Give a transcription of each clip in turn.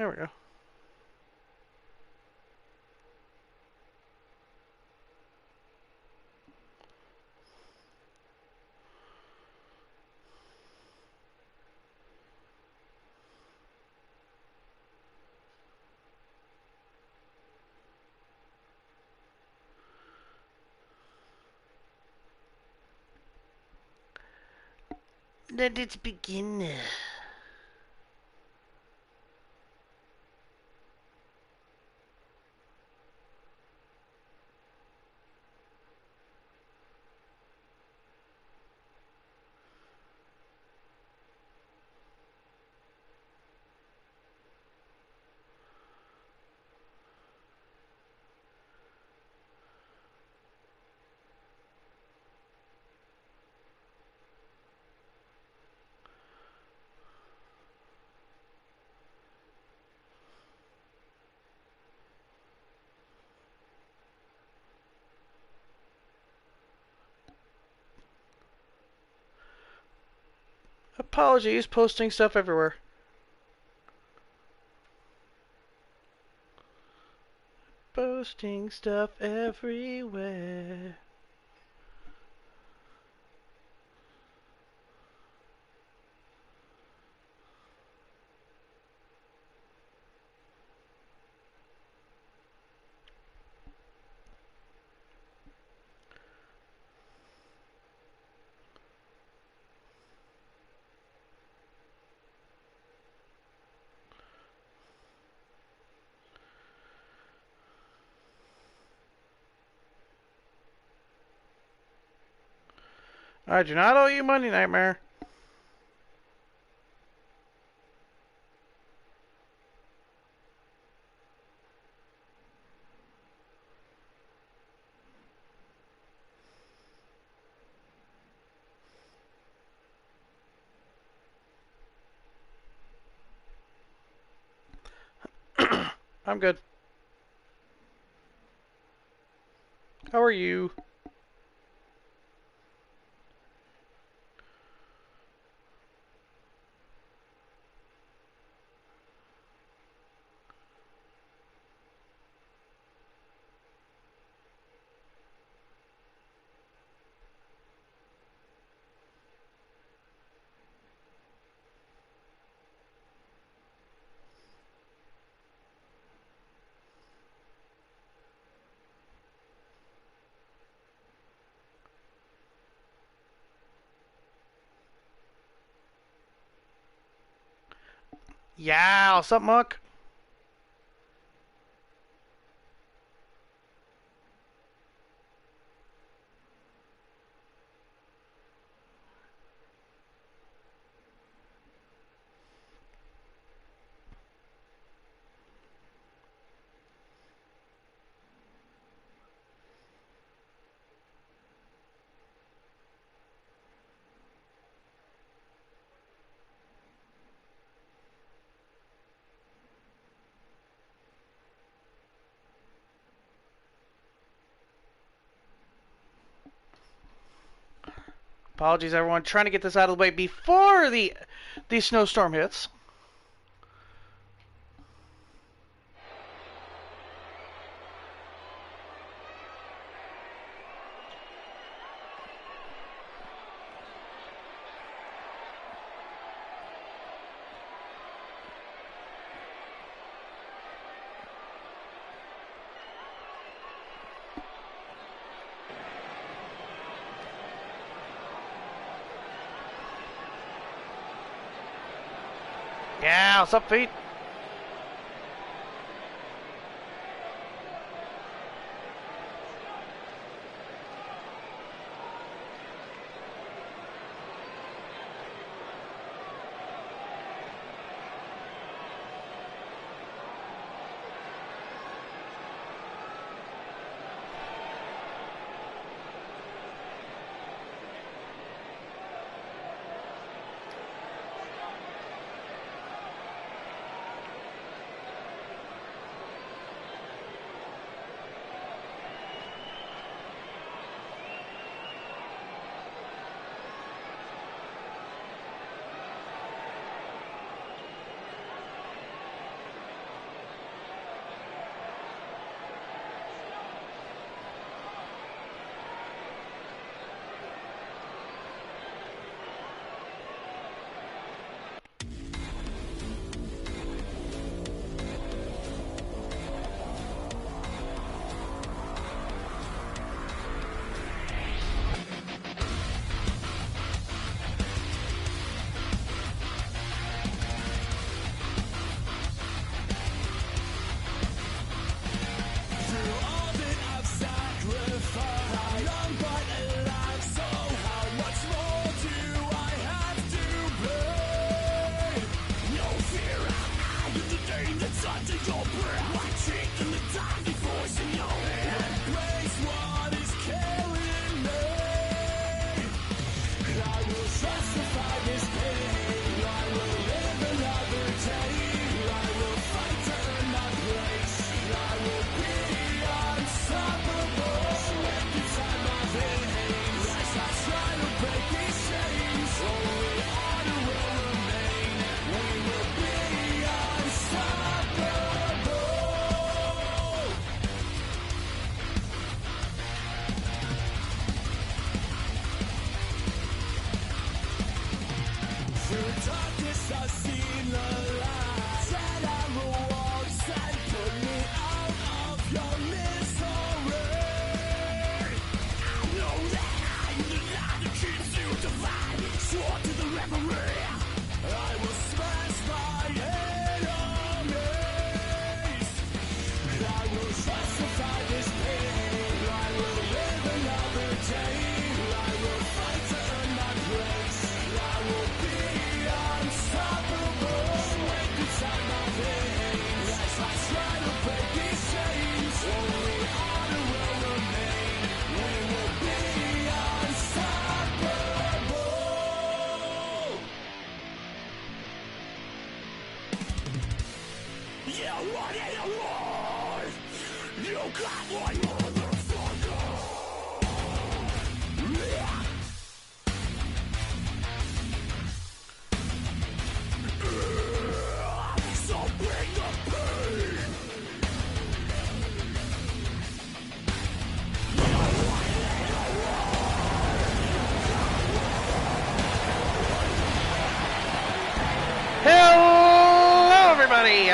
There we go. Let it begin. Apologies, posting stuff everywhere. Posting stuff everywhere. I do not owe you money, Nightmare. I'm good. How are you? Yeah, what's up, Muck? Apologies, everyone. Trying to get this out of the way before the snowstorm hits. Yeah, what's up, feet?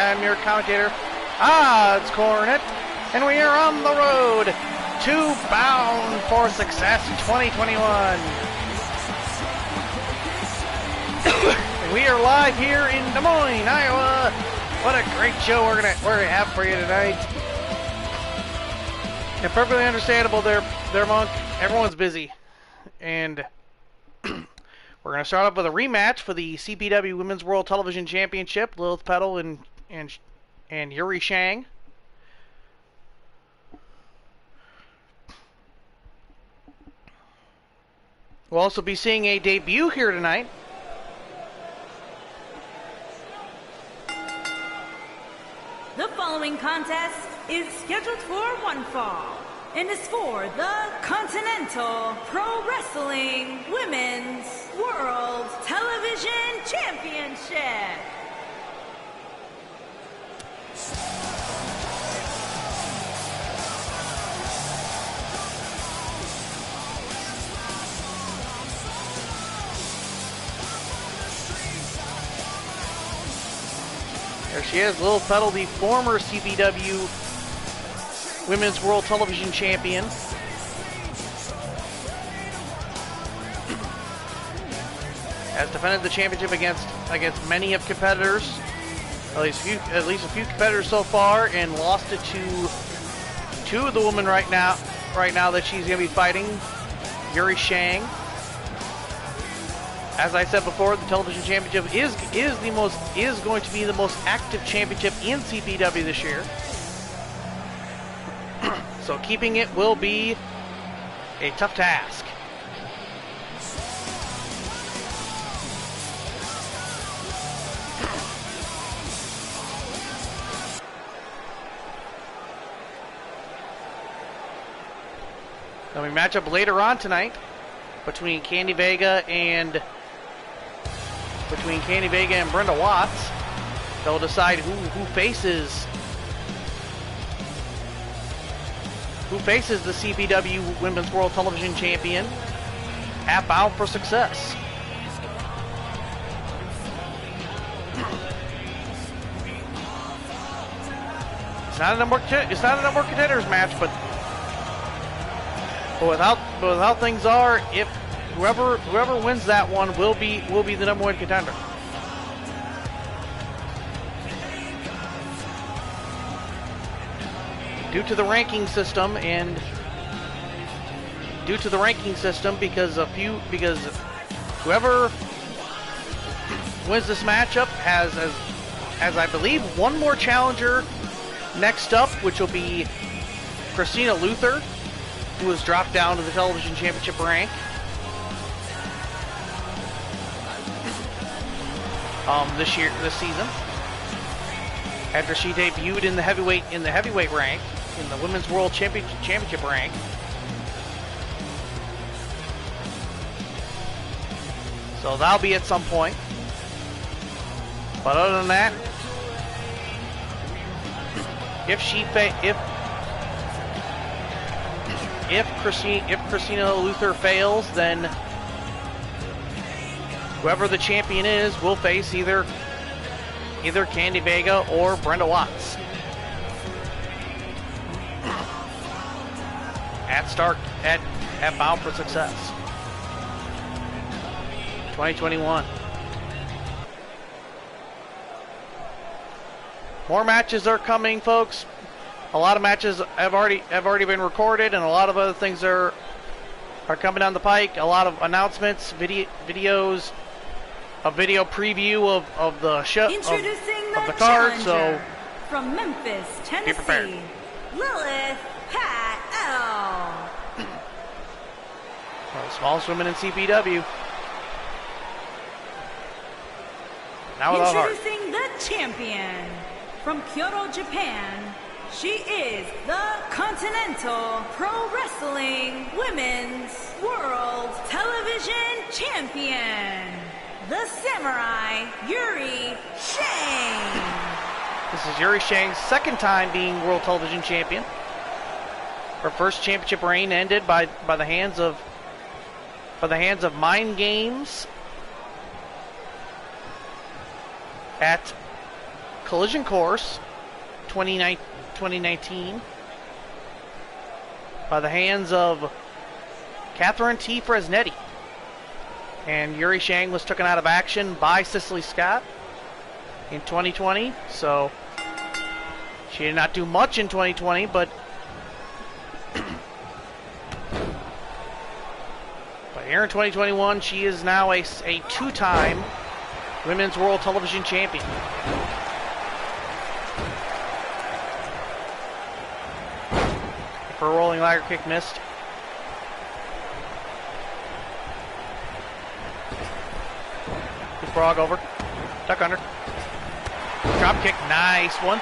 I'm your commentator, Odds Cornet, and we are on the road to Bound for Success 2021. And we are live here in Des Moines, Iowa. What a great show we're gonna have for you tonight. And perfectly understandable there, Monk. Everyone's busy, and we're going to start off with a rematch for the CPW Women's World Television Championship. Lilith Petal and Yuri Shang. We'll also be seeing a debut here tonight. The following contest is scheduled for one fall and is for the Continental Pro Wrestling Women's World Television Championship. There she is, Lilith Petal, the former CPW Women's World Television Champion. Has defended the championship against many of competitors, at least a few competitors so far, and lost it to two of the women right now that she's going to be fighting, Yuri Shang. As I said before, the television championship is going to be the most active championship in CPW this year. So keeping it will be a tough task. Coming matchup later on tonight between Candy Vega and Brenda Watts. They'll decide who faces the CPW Women's World Television Champion at Bound for Success. It's not a number of contenders match, but how things are, if whoever wins that one will be the number one contender. Due to the ranking system, because whoever wins this matchup has I believe one more challenger next up, which will be Christina Luther, who has dropped down to the television championship rank. This season, after she debuted in the heavyweight rank, in the Women's World Championship rank. So that'll be at some point. But other than that, if Christina Luther fails, then whoever the champion is will face either either Candy Vega or Brenda Watts. At Bound for Success 2021. More matches are coming, folks. A lot of matches have already been recorded, and a lot of other things are coming down the pike. A lot of announcements, videos, a video preview of the show, Introducing of the card. So from Memphis, Tennessee, Lilith Pat L. The smallest women in CPW. Now without heart. Introducing the champion from Kyoto, Japan. She is the Continental Pro Wrestling Women's World Television Champion, the Samurai Yuri Shang. This is Yuri Shang's second time being World Television Champion. Her first championship reign ended by the hands of Mind Games at Collision Course 2019 by the hands of Catherine T. Fresnetti. And Yuri Shang was taken out of action by Cicely Scott in 2020, so she did not do much in 2020, but here in 2021, she is now a two-time Women's World Television Champion. Her rolling ladder kick missed. Good frog over. Duck under. Drop kick, nice one.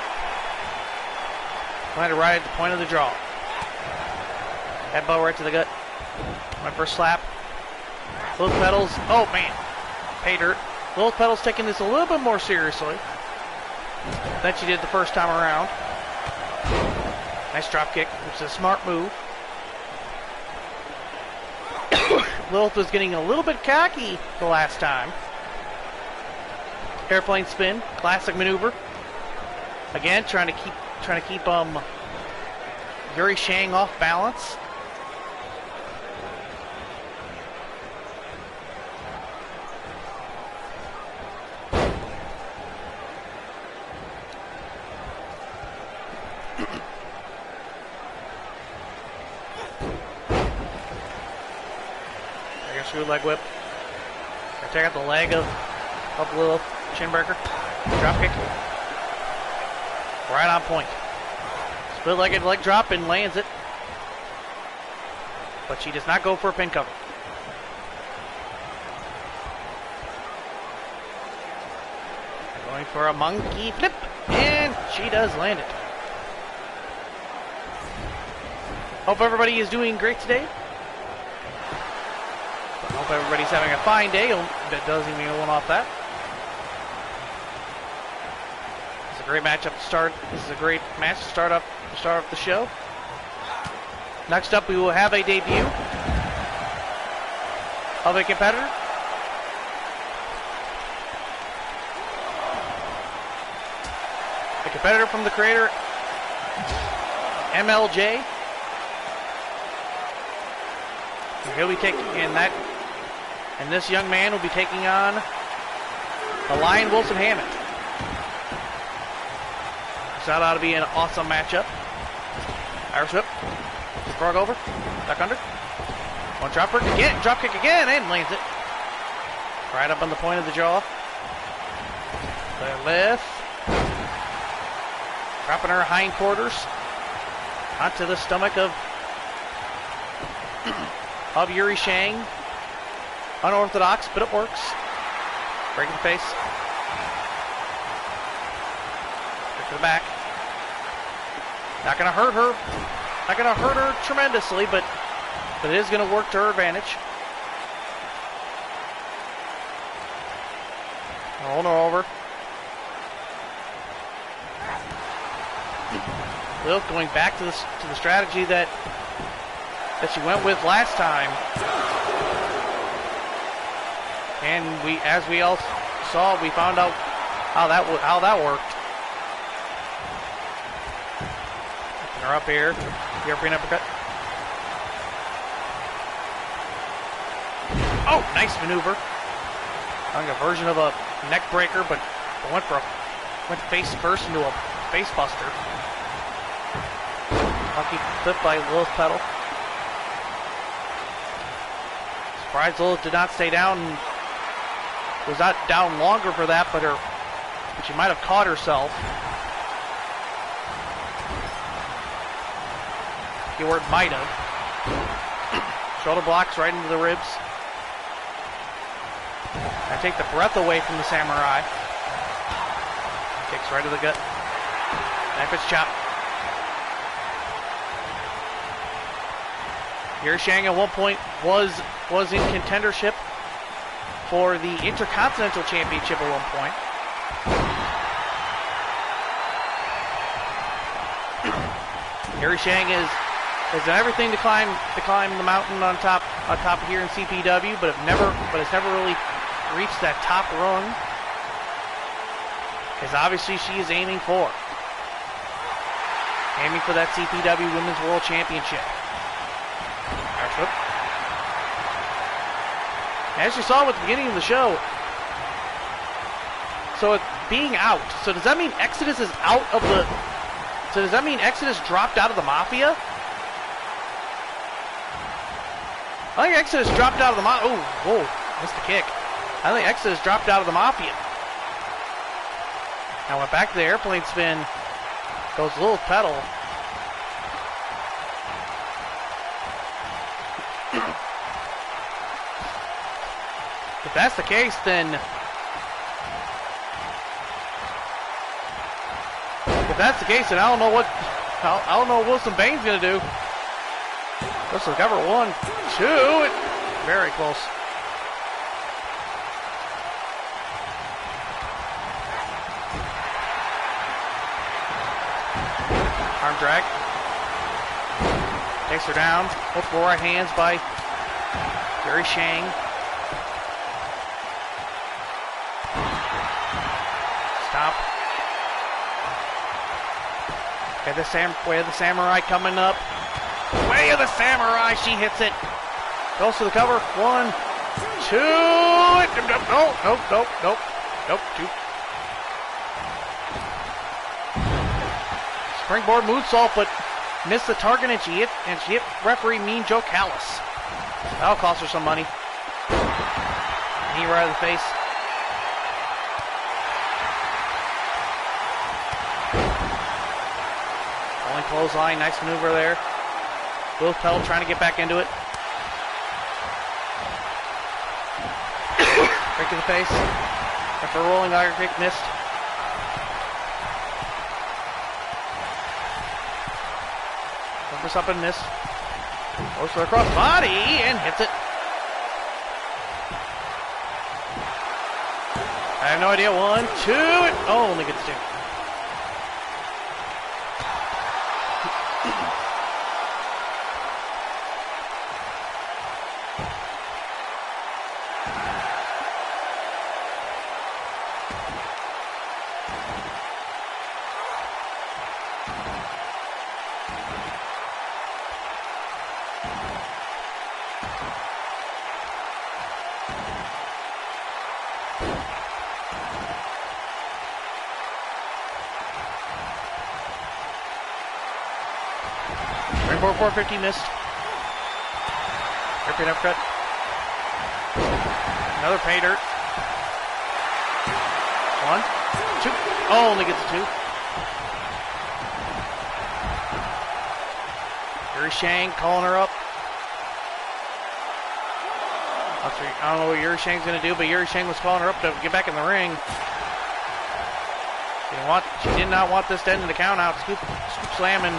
Landed right at the point of the draw. Headbutt right to the gut. My first slap. Lilith Petals, oh man, paid her. Lilith Petals taking this a little bit more seriously than she did the first time around. Nice drop kick, which is a smart move. Lilith was getting a little bit cocky the last time. Airplane spin, classic maneuver. Again, trying to keep Yuri Shang off balance. Leg whip. I check out the leg of Lilith. Chinbreaker. Drop kick. Right on point. Split-legged leg drop and lands it. But she does not go for a pin cover. Going for a monkey flip. And she does land it. Hope everybody is doing great today. Hope everybody's having a fine day. That doesn't even one off that. It's a great matchup to start. This is a great match to start up the show. Next up, we will have a debut of a competitor. A competitor from the creator MLJ. He'll be taking and this young man will be taking on the Lion Wilson Hammond. So that ought to be an awesome matchup. Irish whip. Frog over. Duck under. One drop kick again. Drop kick again and lands it. Right up on the point of the jaw. The lift. Dropping her hindquarters onto the stomach of Yuri Shang. Unorthodox, but it works. Breaking the face. Back to the back. Not going to hurt her. Not going to hurt her tremendously, but it is going to work to her advantage. Rolling her over. Lilith going back to the strategy that she went with last time. And as we all saw, we found out how that worked. Picking her up here. European uppercut. Oh, nice maneuver. Like a version of a neck breaker, but went face first into a face buster. Lucky flip by Lilith Petal. Surprised Lilith did not stay down. Was not down longer for that, but she might have caught herself. Keyword might have. Shoulder blocks right into the ribs. I take the breath away from the samurai. Kicks right to the gut. Knife chop. Shang at one point was in contendership for the Intercontinental Championship at one point. Shang has done everything to climb the mountain on top here in CPW, but has never really reached that top rung. Because obviously she is aiming for that CPW Women's World Championship. As you saw at the beginning of the show, so it being out. So does that mean Exodus is out of the? So does that mean Exodus dropped out of the Mafia? I think Exodus dropped out of the Mafia. Oh, whoa, missed the kick. I think Exodus dropped out of the Mafia. Now went back to the airplane spin. Goes Lilith Petal. If that's the case, then I don't know what Wilson Bain's gonna do. This will cover 1, 2. Very close. Arm drag. Takes her down. Multiple right hands by Shang. Stop. Way of the Samurai coming up. Way of the Samurai. She hits it. Goes to the cover. 1, 2. Nope. 2. Springboard moonsault, but missed the target, and she hit referee Mean Joe Callis. That'll cost her some money. Knee right in the face. Only clothesline, nice maneuver there. Lilith Petal trying to get back into it. Break to the face. After a rolling iron kick, missed. Numbers up and missed. Goes for the cross body and hits it. I have no idea. 1, 2. Oh, only gets 2. Springboard 450 missed. European uppercut. Another pay dirt. 1, 2. Oh, only gets 2. Shang calling her up. I don't know what Shang's going to do, but Shang was calling her up to get back in the ring. She did not want this to end in the count out. Scoop slam and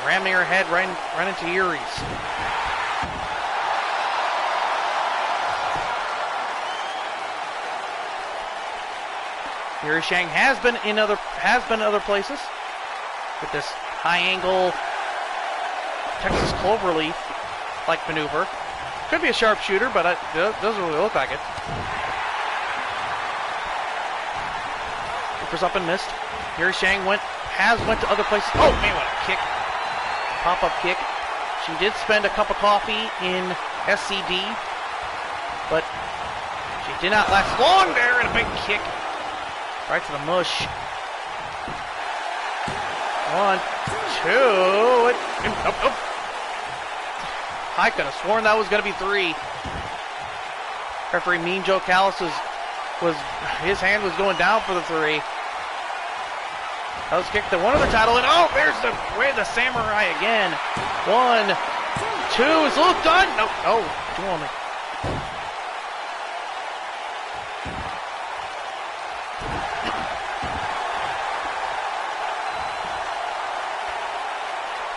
ramming her head right into Yuri's. Shang has been other places with this high angle Texas cloverleaf like maneuver. Could be a sharpshooter, but it doesn't really look like it. for something, missed. Yuri Shang went to other places. Oh man, what a kick. Pop-up kick. She did spend a cup of coffee in SCD, but she did not last long there, and a big kick right to the mush. 1, 2, oh. I could have sworn that was going to be 3. Referee Mean Joe Callis his hand was going down for the 3. That was kicked the one other title, and oh, there's the samurai again. 1, 2, is Luke done? No, oh, 2 only.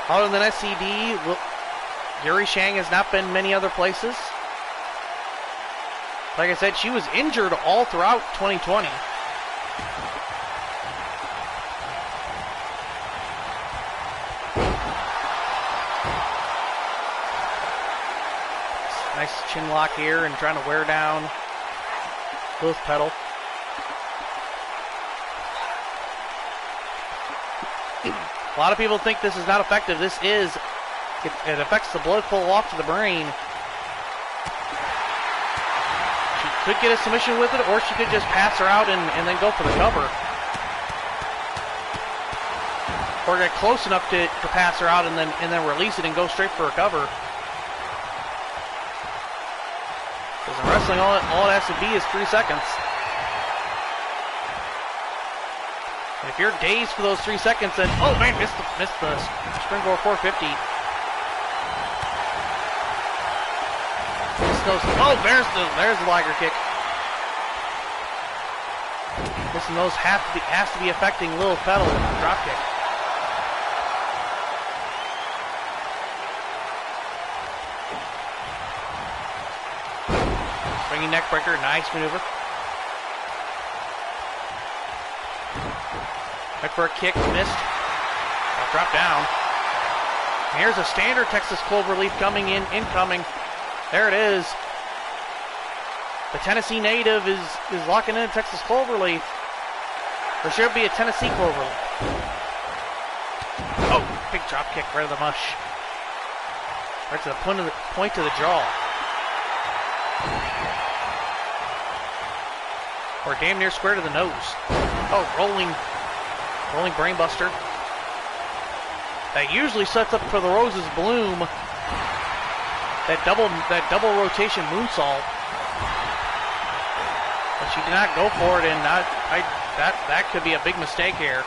Other than SCD, Yuri Shang has not been many other places. Like I said, she was injured all throughout 2020. Nice chin lock here and trying to wear down Lilith Petal. A lot of people think this is not effective. This is. It affects the blood flow off to the brain. She could get a submission with it, or she could just pass her out and then go for the cover. Or get close enough to pass her out and then release it and go straight for a cover. Because in wrestling, all it has to be is 3 seconds. And if you're dazed for those 3 seconds, then oh man, missed the springboard 450. Oh, there's the Liger kick. Listen, those has to be affecting Lilith Petal with the drop kick. Springing neck breaker, nice maneuver. Back for a kick, missed. Drop down. And here's a standard Texas Cloverleaf coming in, incoming. There it is. The Tennessee native is locking in a Texas Cloverleaf. There should be a Tennessee Cloverleaf. Oh, big drop kick right to the mush. Right to the point of the jaw. Or damn near square to the nose. Oh, rolling brainbuster. That usually sets up for the Rose's Bloom. That double rotation moonsault. But she did not go for it, and that could be a big mistake here.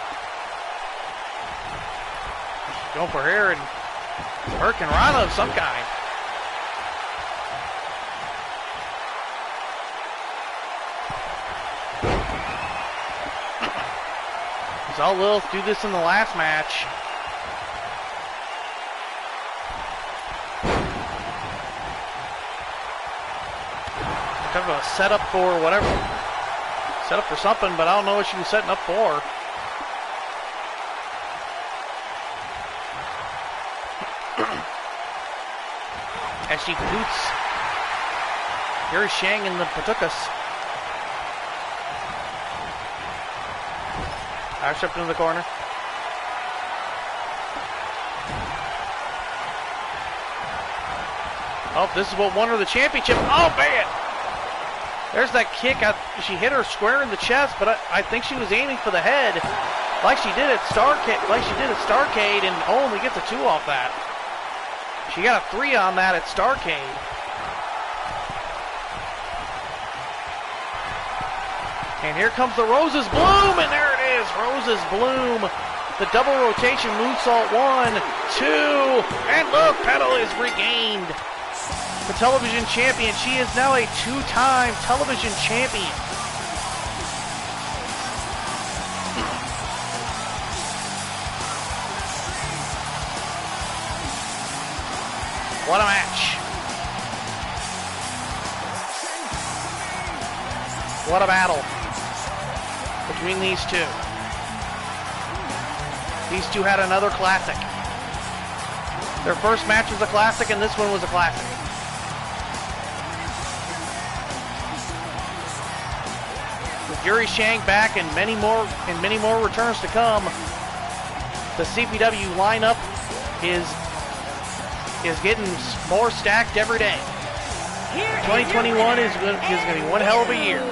She's going for her and Hurricane Rana of some kind. We saw Lilith do this in the last match. Kind of a setup for whatever. Set up for something, but I don't know what she was setting up for. As she boots Yuri Shang in the Patukas. Irish up into the corner. Oh, this is what won her the championship. Oh, man! There's that kick. She hit her square in the chest, but I think she was aiming for the head, like she did at Starrcade, and only gets a 2 off that. She got a 3 on that at Starrcade. And here comes the Rose's Bloom, and there it is, Rose's Bloom. The double rotation moonsault, 1, 2, and Lilith Petal is regained. The television champion. She is now a 2-time television champion. What a match. What a battle between these two. These two had another classic. Their first match was a classic, and this one was a classic. Yuri Shang back and many more returns to come. The CPW lineup is getting more stacked every day. 2021 is going to be one hell of a year.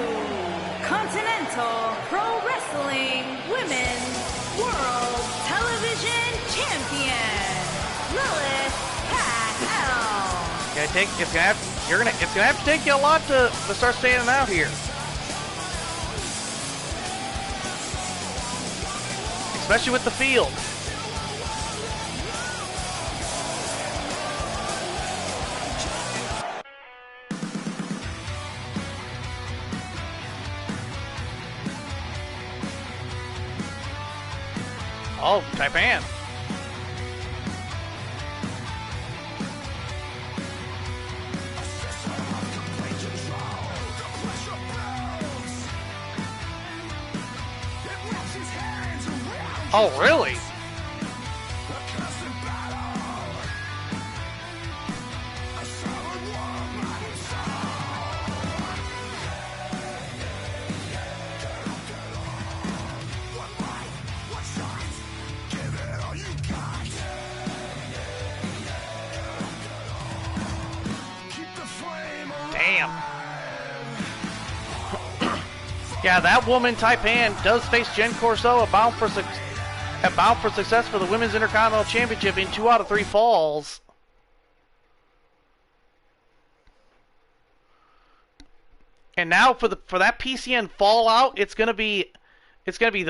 Continental Pro Wrestling Women's World Television Champion, Lilith Patel. It's gonna have to take you a lot to start standing out here. Especially with the field. Oh, Taipan. Oh, really? Damn. Yeah, that woman, Taipan, does face Jen Corso, bound for success for the Women's Intercontinental Championship in 2 out of 3 falls. And now for that PCN fallout, it's gonna be Taipan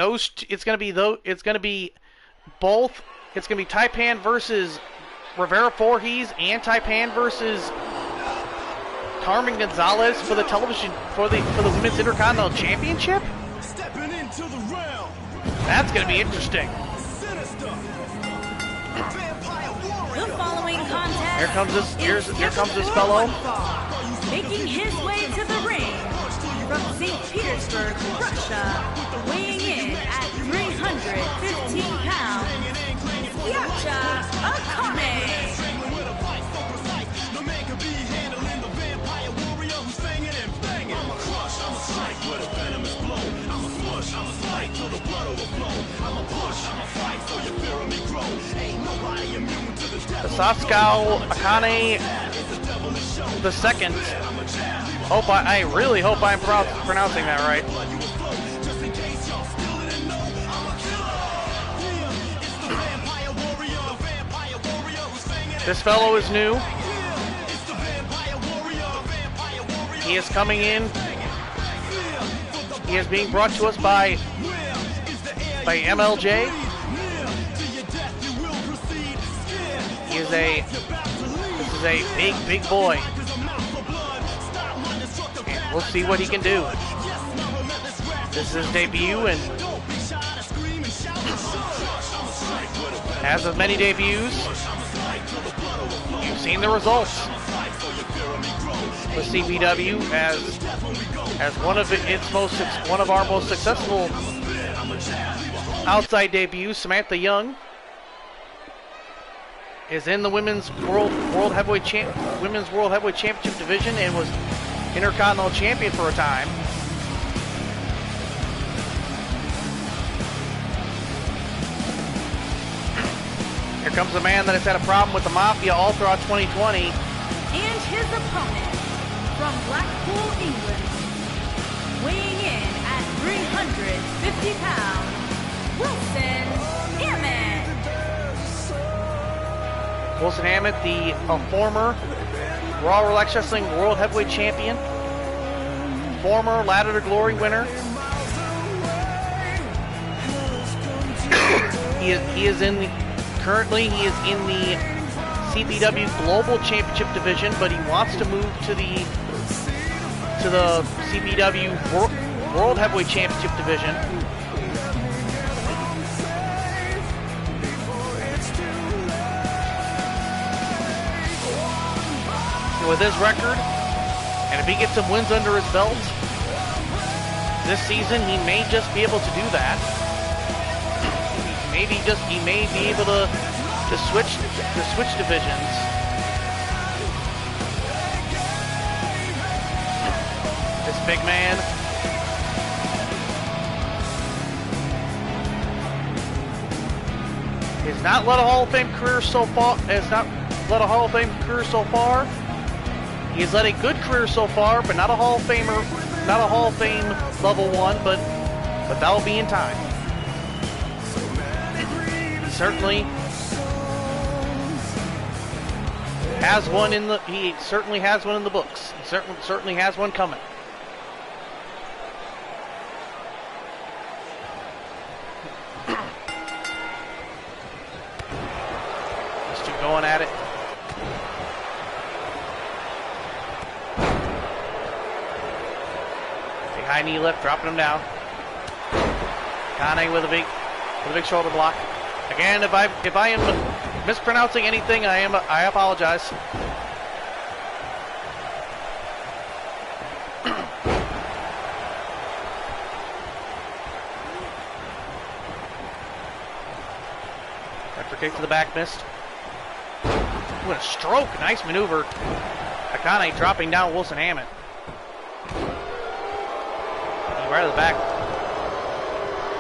versus Rivera Voorhees and Taipan versus Carmen Gonzalez for the Women's Intercontinental Championship. Stepping into the realm. That's gonna be interesting. The following contest. Here comes this fellow. Making his way to the ring from St. Petersburg, Russia, weighing in at 315 pounds, Yacha Akane. The Sasuke Akane the second. I really hope I'm pronouncing that right. This fellow is new. He is coming in. He is being brought to us by MLJ. This is a big boy. And we'll see what he can do. This is his debut, and as of many debuts, you've seen the results. The CPW as one of our most successful outside debuts, Samantha Young is in the Women's World Heavyweight Championship division and was Intercontinental Champion for a time. Here comes a man that has had a problem with the Mafia all throughout 2020. And his opponent from Blackpool, England, weighing in at 350 pounds, Wilson Hammond. Wilson Hammond, the former Raw Relax Wrestling World Heavyweight Champion, former Ladder to Glory winner. Currently he is in the CPW Global Championship division, but he wants to move to the CPW World Heavyweight Championship division. With his record, and if he gets some wins under his belt this season, he may just be able to do that. He may be able to switch divisions. This big man Has not led a Hall of Fame career so far. Has not led a Hall of Fame career so far. He has led a good career so far, but not a Hall of Famer, not a Hall of Fame level one. But that will be in time. He certainly has one in the. He certainly has one in the books. He certainly has one coming. Going at it. Big high knee lift, dropping him down. Kane with a big shoulder block. Again, if I am mispronouncing anything, I apologize. After kick to the back, missed. What a stroke. Nice maneuver. Akane dropping down Wilson Hammond. Right to the back.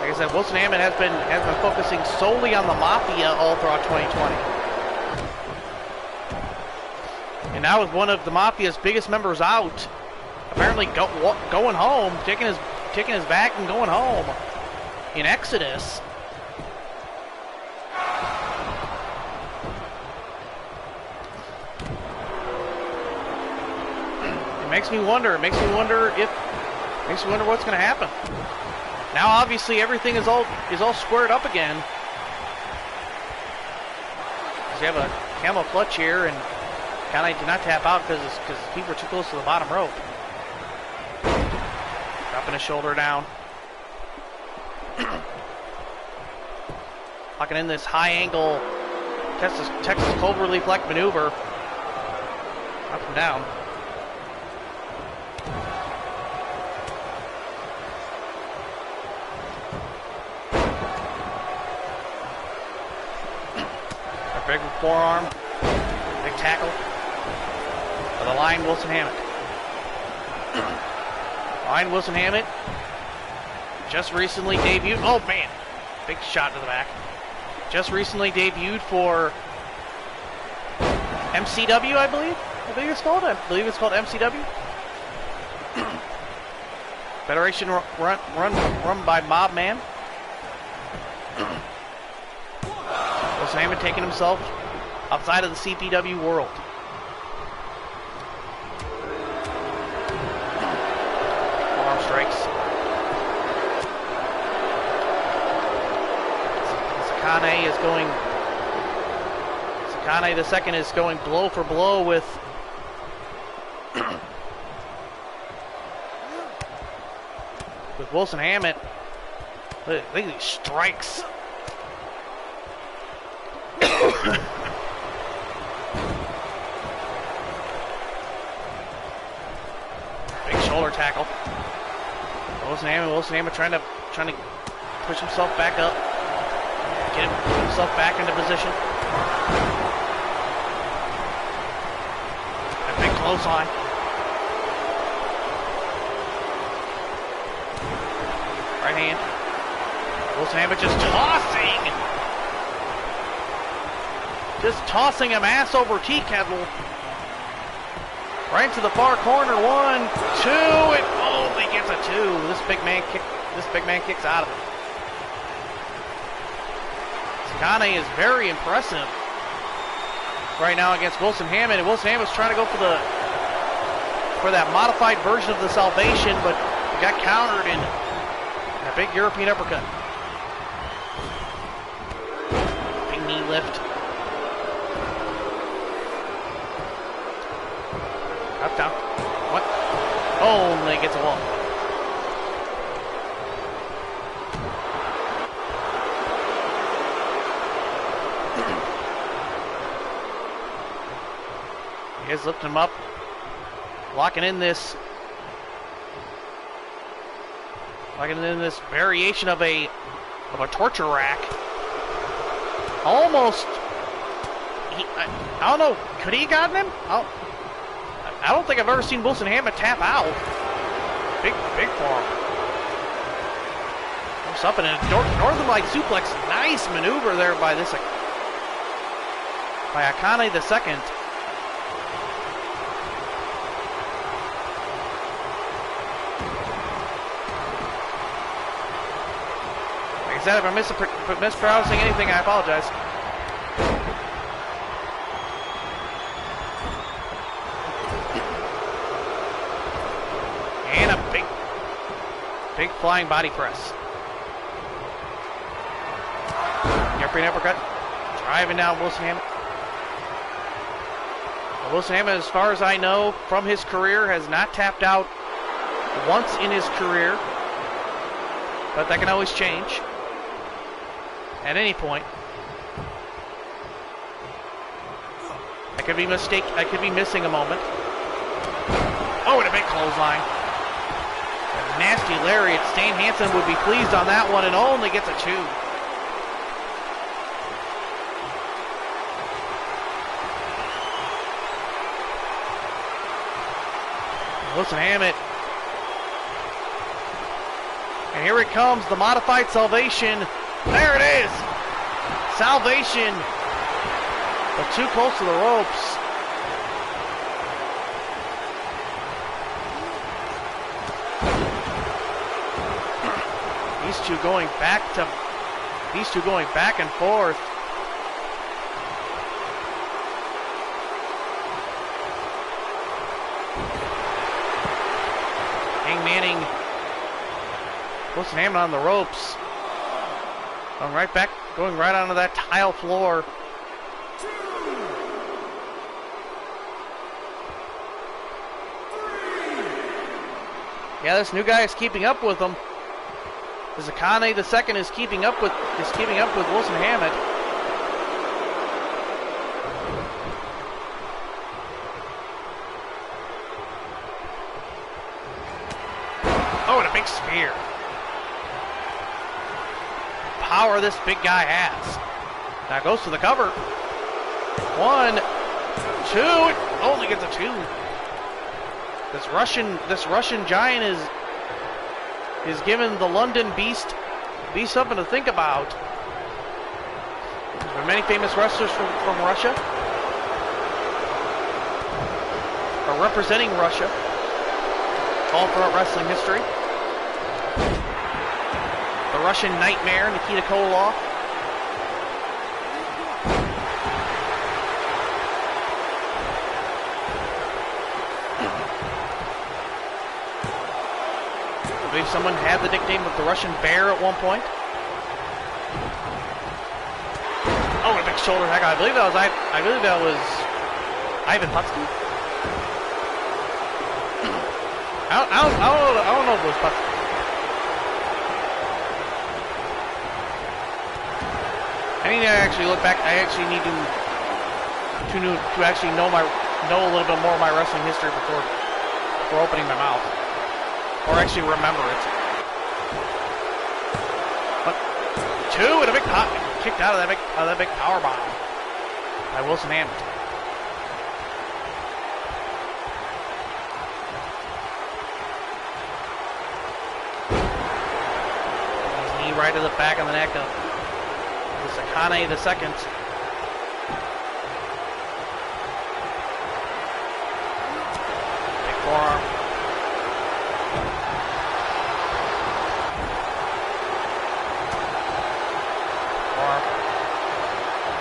Like I said, Wilson Hammond has been focusing solely on the Mafia all throughout 2020. And now with one of the Mafia's biggest members out, apparently going home, taking his back and going home in Exodus. Makes me wonder what's going to happen. Now, obviously, everything is all squared up again. We have a camel clutch here, and Kane did not tap out because his feet were too close to the bottom rope. Dropping his shoulder down. Locking in this high angle Texas Cobra Relief leg maneuver. Up and down. Big forearm, big tackle for the Lion Wilson Hammond. Lion Wilson Hammond just recently debuted. Oh man, big shot to the back. Just recently debuted for MCW, I believe it's called. I believe it's called MCW. Federation run by Mob Man. Wilson Hammond taking himself outside of the CPW world. Arm strikes. Sakane the second is going blow for blow with Wilson Hammond. Look at these strikes. Big shoulder tackle. Wilson Hammond trying to push himself back up, get himself back into position. A big clothesline. Right hand. Wilson Hammond just tossing him ass over tea kettle. Right to the far corner. 1, 2, and oh, he gets a 2. This big man kicks out of it. Sakane is very impressive right now against Wilson Hammond, and Wilson Hammond's trying to go for that modified version of the Salvation, but he got countered in a big European uppercut. Big knee lift. Up, down. What? Only gets a wall. He is lifting him up. Locking in this variation of a torture rack. Almost. I don't know. Could he have gotten him? I don't think I've ever seen Wilson Hammond tap out. Big forearm. Comes up in a Northern Light suplex. Nice maneuver there by this by Akane the second. Like I said, if I'm mispronouncing anything, I apologize. And a big flying body press. European uppercut. Driving down Wilson Hammett. Wilson Hammett, as far as I know, from his career, has not tapped out once in his career. But that can always change at any point. I could be missing a moment. Oh, and a big clothesline. A nasty lariat. Stan Hansen would be pleased on that one and only gets a 2. Wilson Hammett. And here it comes, the modified Salvation. There it is. Salvation. But too close to the ropes. These two going back and forth. Manning, Wilson Hammett on the ropes. Going right onto that tile floor. Yeah, this new guy is keeping up with them. This Akane the second is keeping up with Wilson Hammett. Oh, and a big spear. Power this big guy has. Now goes to the cover. 1, 2, only gets a 2. This Russian giant is giving the London Beast something to think about. There's been many famous wrestlers from Russia, or representing Russia, all throughout wrestling history. The Russian Nightmare, Nikita Koloff. I believe someone had the nickname of the Russian Bear at one point. Oh, a big shoulder tackle. I believe that was Ivan Putski. I don't know if it was Putski. I need to actually look back. I actually need to actually know a little bit more of my wrestling history before opening my mouth, or actually remember it. But 2 and a big pop, kicked out of that big power bomb by Wilson Hammett. His knee right to the back of the neck of Akane the second. Big forearm.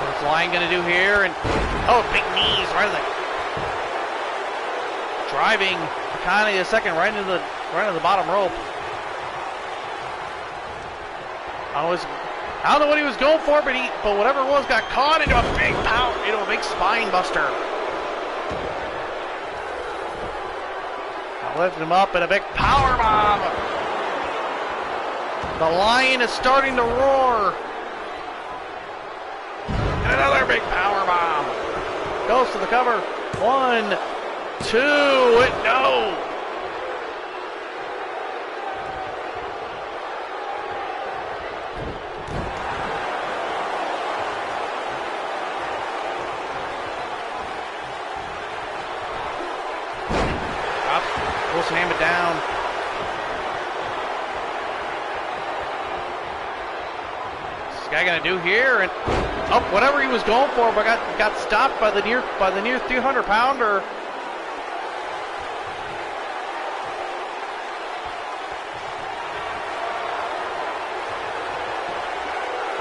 What's Lion gonna do here? And oh, big knees right in the driving Akane the second right into the bottom rope. I don't know what he was going for, but whatever it was got caught into a big spine buster. I lifted him up and a big power bomb. The Lion is starting to roar. And another big power bomb. Goes to the cover. 1, 2, and no. Wilson Hammett down. What's this guy gonna do here? And Oh, whatever he was going for, but got stopped by the near 300-pounder.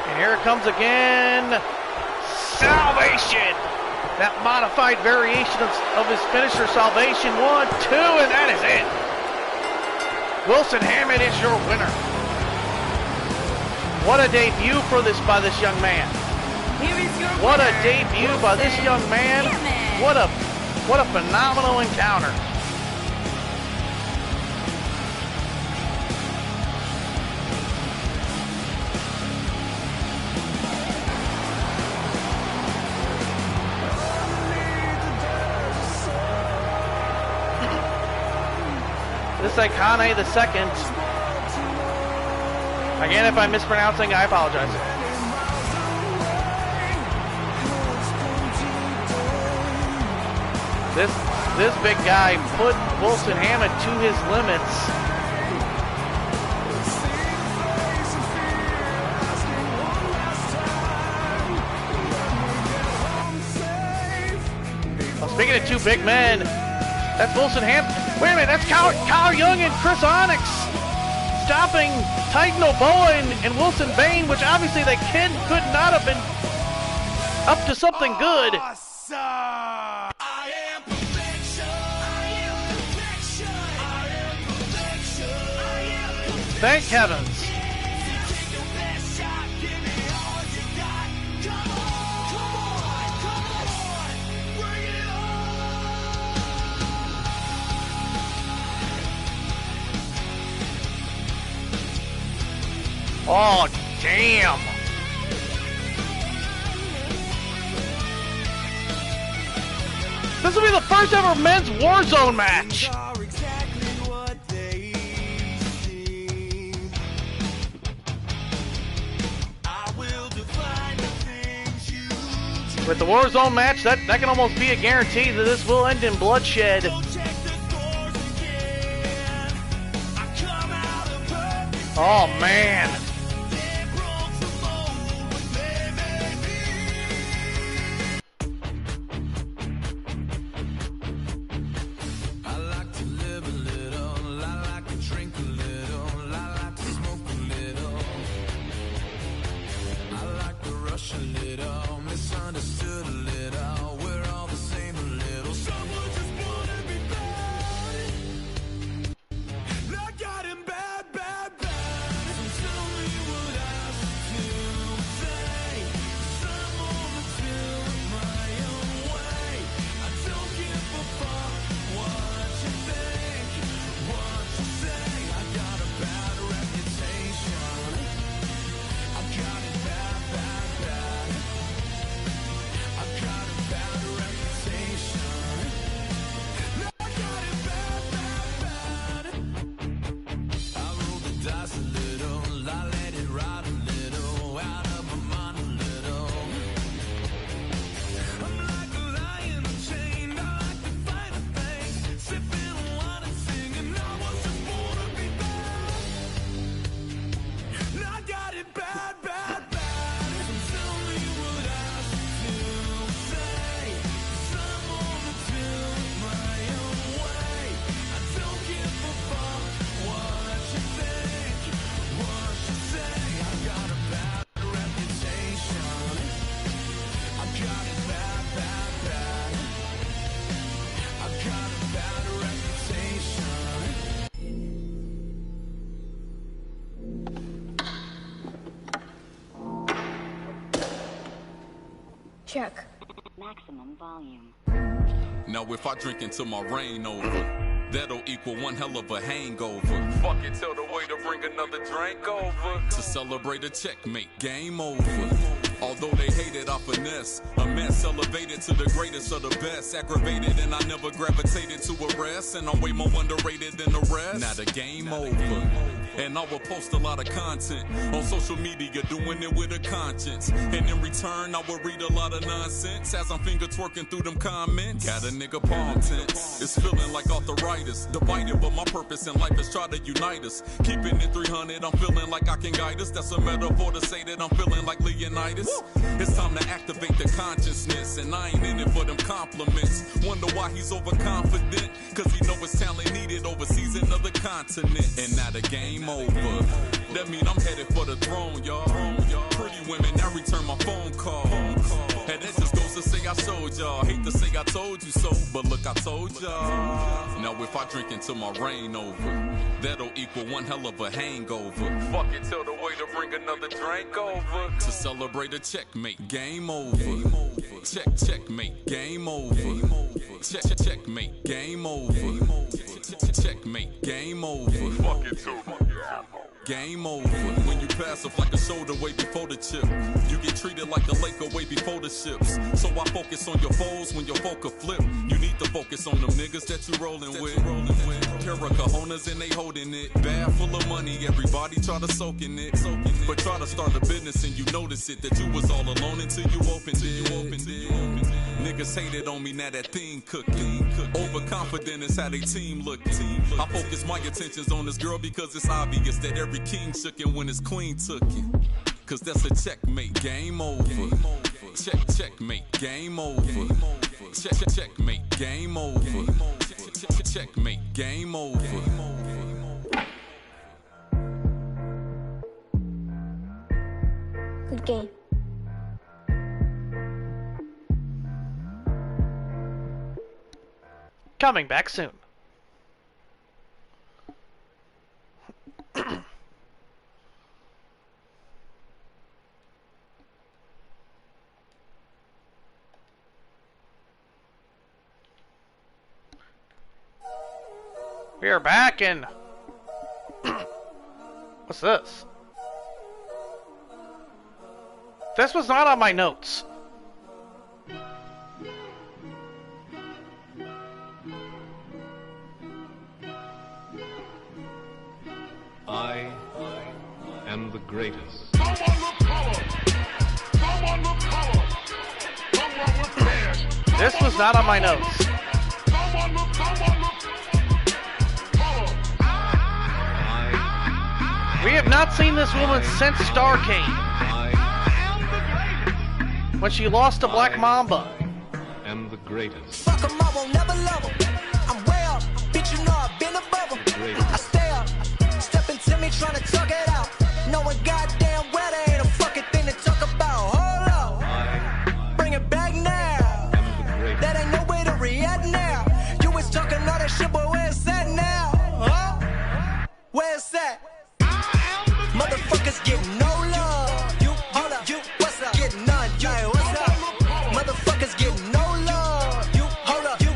And here it comes again. Salvation. That modified variation of his finisher, Salvation. 1, 2, and that is it. Wilson Hammond is your winner. What a debut by this young man. Here is your What a winner, debut by this young man. Hammond. What a phenomenal encounter. This Aikane the second. Again, if I'm mispronouncing, I apologize. This big guy put Wilson Hammond to his limits. Well, speaking of two big men, that's Wilson Hammond. Wait a minute, that's Kyle Young and Chris Onyx stopping Titan Oboa and Wilson Bain, which obviously they could not have been up to something good. Awesome. I am perfection. I am perfection. I am perfection. I am perfection. Thank heavens. Take your best shot. Give me all you got. Come on. Come on. Come on. Bring it on. Oh, damn. This will be the first ever men's Warzone match. Are exactly what they seem. I will define the things you do. With the Warzone match, that can almost be a guarantee that this will end in bloodshed. Go check the scores again. I come out of perfect. Oh, man. They broke the mold, but they made me. I like to live a little, I like to drink a little, I like to smoke a little. I like to rush a little, misunderstood a little. We're all the same a little. Someone just wanna be bad. I got him bad, bad, bad. So tell me what I should do. Say someone to do my own way. I don't give a fuck what you think, what you say. I got a bad reputation. I got it bad, bad, bad. I got a bad reputation. I got it bad, bad, bad. I roll the dice a little, I let it ride a little, out of my mind a little. I'm like a lion chained, I like to fight a thing, sipping wine and singing, I was just born to be bad. I got it bad, bad, bad. So tell me what I should do. Say someone to do my own way. I don't give a fuck what you think, what you say. I got a bad reputation. I got it bad, bad, bad. I got a bad reputation. Check. Maximum volume. Now if I drink until my rain over, that'll equal one hell of a hangover. Fuck it, tell the waiter bring another drink over. To celebrate a checkmate, game over. Although they hated, I finesse. A mess elevated to the greatest of the best. Aggravated and I never gravitated to a rest. And I'm way more underrated than the rest. Now the game over. And I will post a lot of content on social media, doing it with a conscience. And in return, I will read a lot of nonsense as I'm finger twerking through them comments. Got a nigga palm tense. It's feeling like arthritis. Divided, but my purpose in life is try to unite us. Keeping it 300, I'm feeling like I can guide us. That's a metaphor to say that I'm feeling like Leonidas. It's time to activate the consciousness, and I ain't in it for them compliments. Wonder why he's overconfident, cause he know his talent needed overseas in other continents. And now the game over. That mean I'm headed for the throne, y'all. Pretty women now return my phone call. And that just goes to say I showed y'all. Hate to say I told you so, but look, I told y'all. Now if I drink until my reign over, that'll equal one hell of a hangover. Fuck it till the waiter bring another drink over. To celebrate a checkmate, game over. Checkmate, game over. Checkmate, game over. Checkmate, game over. Fuck it too. Game over. When you pass off like a shoulder way before the chip, you get treated like a lake away before the ships. So I focus on your foes when your folk flip. You need to focus on them niggas that you rolling with. Pair of cojones and they holding it. Bag full of money, everybody try to soak in it. But try to start a business and you notice it that you was all alone until you opened it. Niggas hated on me, now that thing cooking. Overconfident is how they team look. I focus my attentions on this girl because it's obvious that every king shookin' when his queen tookin'. Cause that's a checkmate, game over. Checkmate, game over. Checkmate, game over. Checkmate, game over. Good game. Coming back soon. We are back and what's this? This was not on my notes. I am the greatest. This was not on my notes. We have not seen this woman since Starcade, when she lost to Black Mamba. I am the greatest. Fuck 'em, I won't never love 'em. I'm way up, bitch, you know I've been above 'em. I stay up, step into me trying to talk it out. Knowing goddamn well there ain't a fucking thing to talk about. Hold up, bring it back now. That ain't no way to react now. You was talking all that shit, but where's that now? Huh? Where's that? Motherfuckers get no love. You, hold up, you, what's up? Get none, you, hey, what's up? Motherfuckers get no love. You, hold up, you,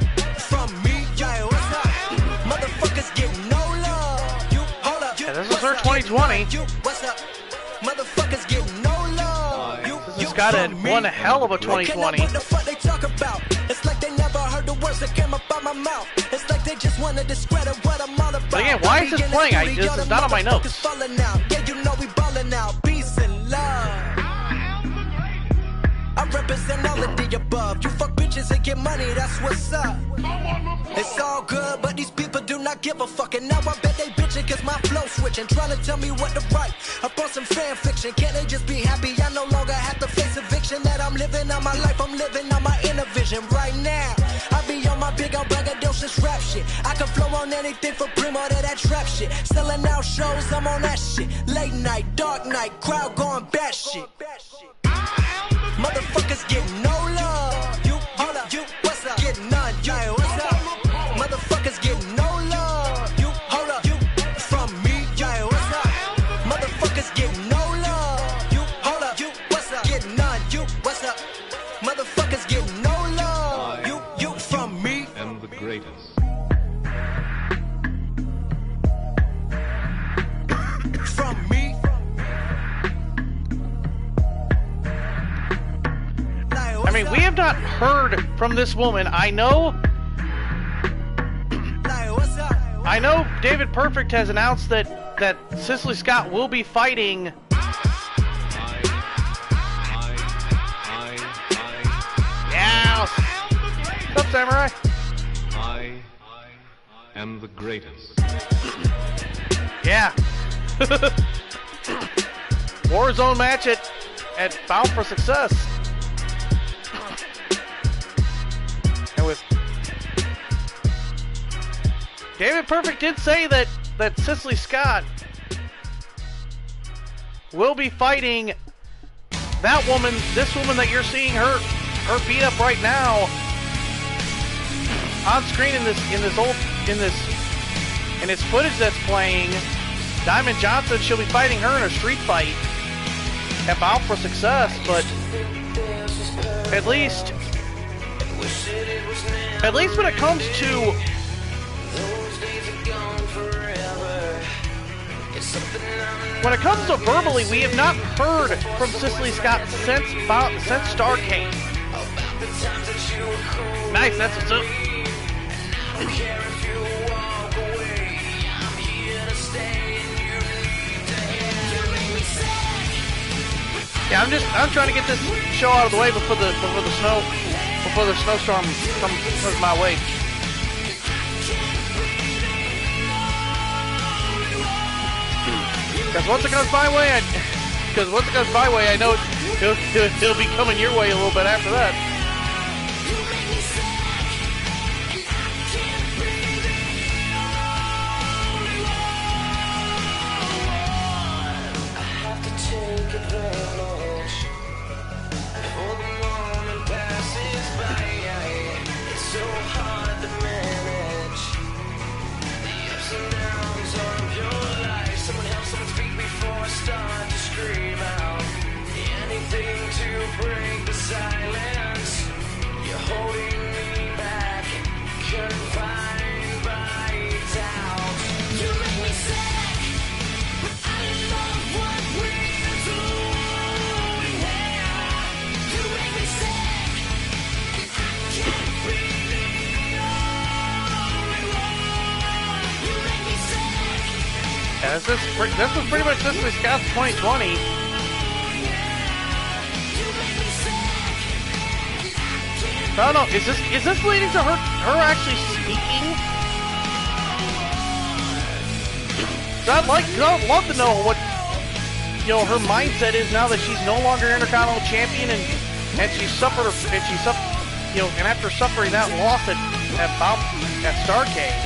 from me, hey, what's up? Motherfuckers get no love. You, hold up, you, Yeah, this is her 2020. You, what's up? Motherfuckers get no love. You, This has got one hell of a 2020. What the fuck they talk about? It's like they never heard the words that came up out my mouth. It's like they just want to discredit what I'm all about. But again, why is this playing? This is not on my notes. Falling out. Yeah, you know we ballin' out. Peace and love. I represent all of the above. You fuck bitches and get money, that's what's up. It's all good, but these people do not give a fuck. And now I bet they bitchin' cause my flow switching. Trying to tell me what to write. I brought some fan fiction. Can't they just be happy? I no longer have to face eviction. That I'm living on my life, I'm living on my inner vision right now. I be on my big old braggadocious rap shit. I can flow on anything from primo to that trap shit. Selling out shows, I'm on that shit. Late night, dark night, crowd going bat shit. Motherfuckers get no love. You, hold up, you, what's up? Get none, you, hey, what's up? Motherfuckers get no love. You, hold up, you, from me, hey, what's up? Motherfuckers get no love. You, hold up, you, what's up? Get none, you, what's up? Motherfuckers get no love. You, from me. I am the greatest. From me. I mean, we have not heard from this woman. I know David Perfect has announced that that Cicely Scott will be fighting. Yeah. What's up, Samurai? I am the greatest. Yeah. Warzone match at Bound for Success. And with David Perfect did say that Cicely Scott will be fighting that woman, this woman that you're seeing her beat up right now on screen in this footage that's playing. Diamond Johnson, she'll be fighting her in a street fight at Bound for Success, but at least when it comes to verbally, we have not heard from Cicely Scott since Starrcade. Nice, that's what's up. Yeah, I'm trying to get this show out of the way before the snowstorm comes my way. Because once it comes my way, I know it'll be coming your way a little bit after that. Yeah, this was pretty much Cicely Scott's 2020. I don't know. Is this leading to her actually speaking? I'd love to know what her mindset is now that she's no longer Intercontinental Champion and after suffering that loss at Starrcade,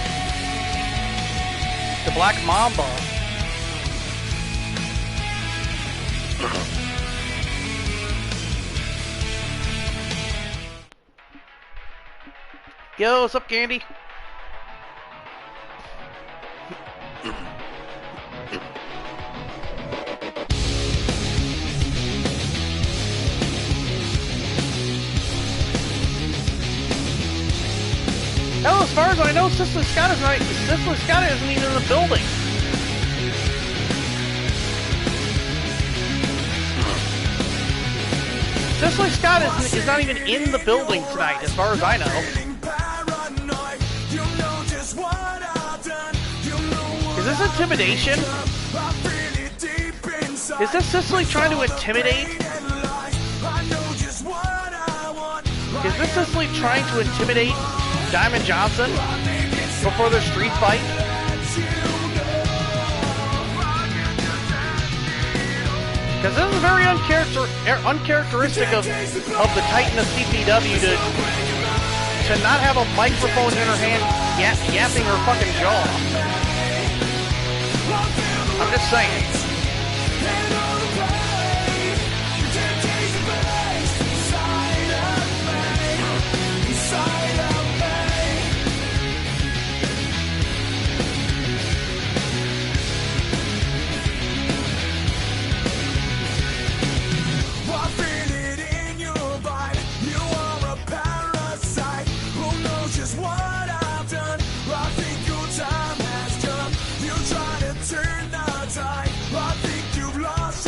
the Black Mamba. Yo, what's up, Candy? Hell, as far as I know, Cicely Scott isn't even in the building. Cicely Scott is not even in the building tonight, as far as I know. Is this intimidation? Is this Cicely trying to intimidate? Is this Cicely trying to intimidate Diamond Johnson before their street fight? Because this is very uncharacteristic of the Titan of CPW to not have a microphone in her hand yapping her fucking jaw. I'm just saying. Turn the tide. I think you've lost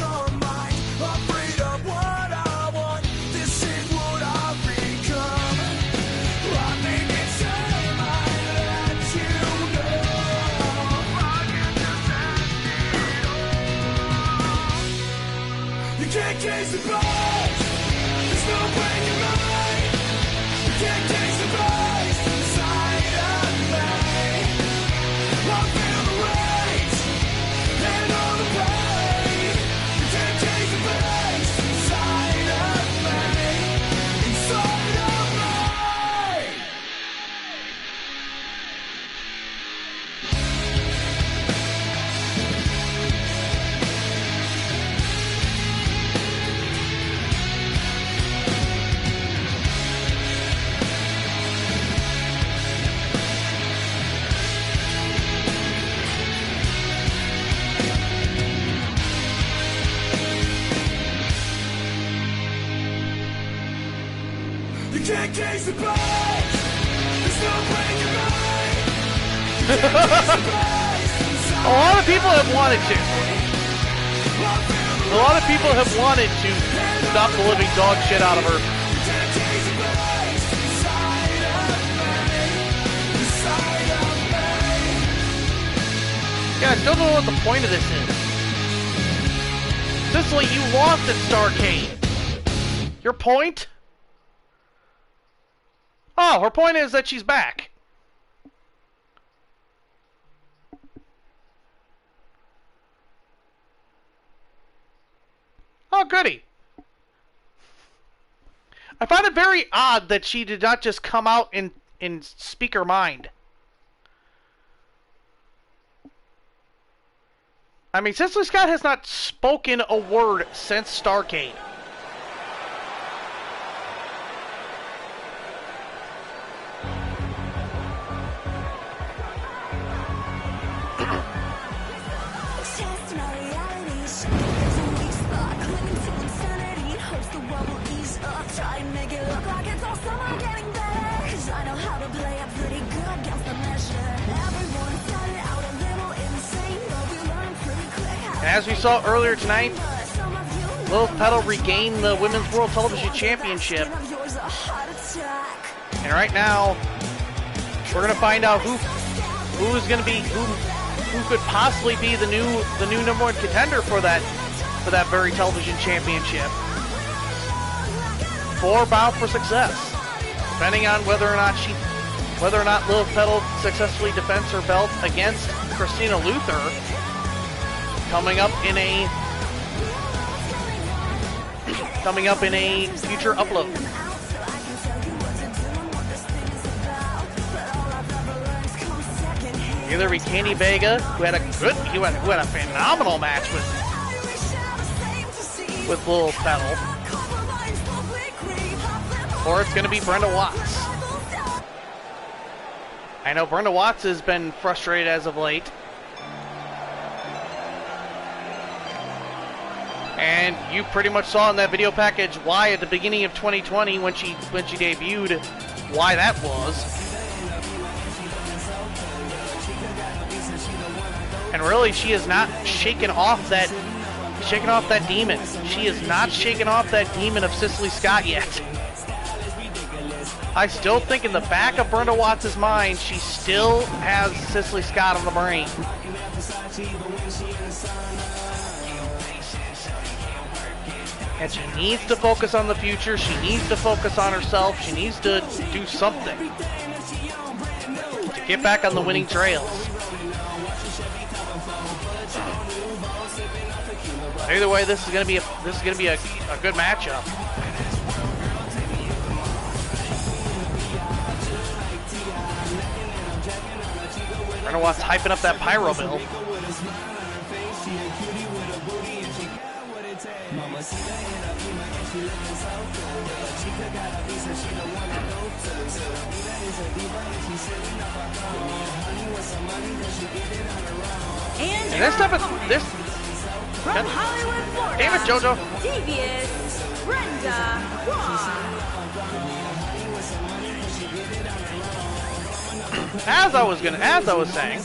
A lot of people have wanted to. A lot of people have wanted to knock the living dog shit out of her. Yeah, I still don't know what the point of this is. Cicely, you lost at Starrcade. Your point? Oh, her point is that she's back. Oh, goody. I find it very odd that she did not just come out and speak her mind. I mean, Cicely Scott has not spoken a word since Starrcade. As we saw earlier tonight, Lilith Petal regained the Women's World Television Championship. And right now, we're going to find out who could possibly be the new number one contender for that very television championship. For Bound for Success, depending on whether or not Lilith Petal successfully defends her belt against Christina Luther. Coming up in a future upload. Either be Candy Vega, who had a phenomenal match with Lilith Petal, or it's going to be Brenda Watts. I know Brenda Watts has been frustrated as of late. And you pretty much saw in that video package why at the beginning of 2020 when she debuted, why that was. And really, she is not shaken off that demon. She is not shaken off that demon of Cicely Scott yet. I still think in the back of Brenda Watts' mind, she still has Cicely Scott on the brain. And she needs to focus on the future. She needs to focus on herself. She needs to do something to get back on the winning trails. Either way, this is going to be a good matchup. Brenda Watts hyping up that pyro bill. And this from Hollywood, Florida, damn it, JoJo. devious Brenda Watts. As I was saying,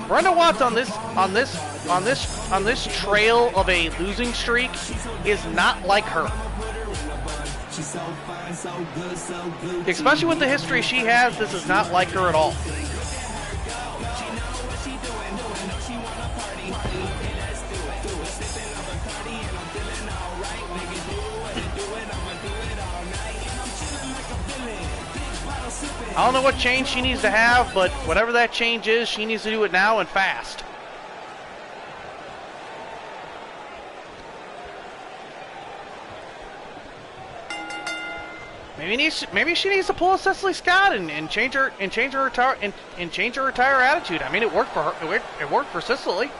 Brenda Watts on this trail of a losing streak is not like her. Especially with the history she has, this is not like her at all. I don't know what change she needs to have, but whatever that change is, she needs to do it now and fast. Maybe she needs to pull a Cicely Scott and change her entire attitude. I mean, it worked for her. It worked for Cicely.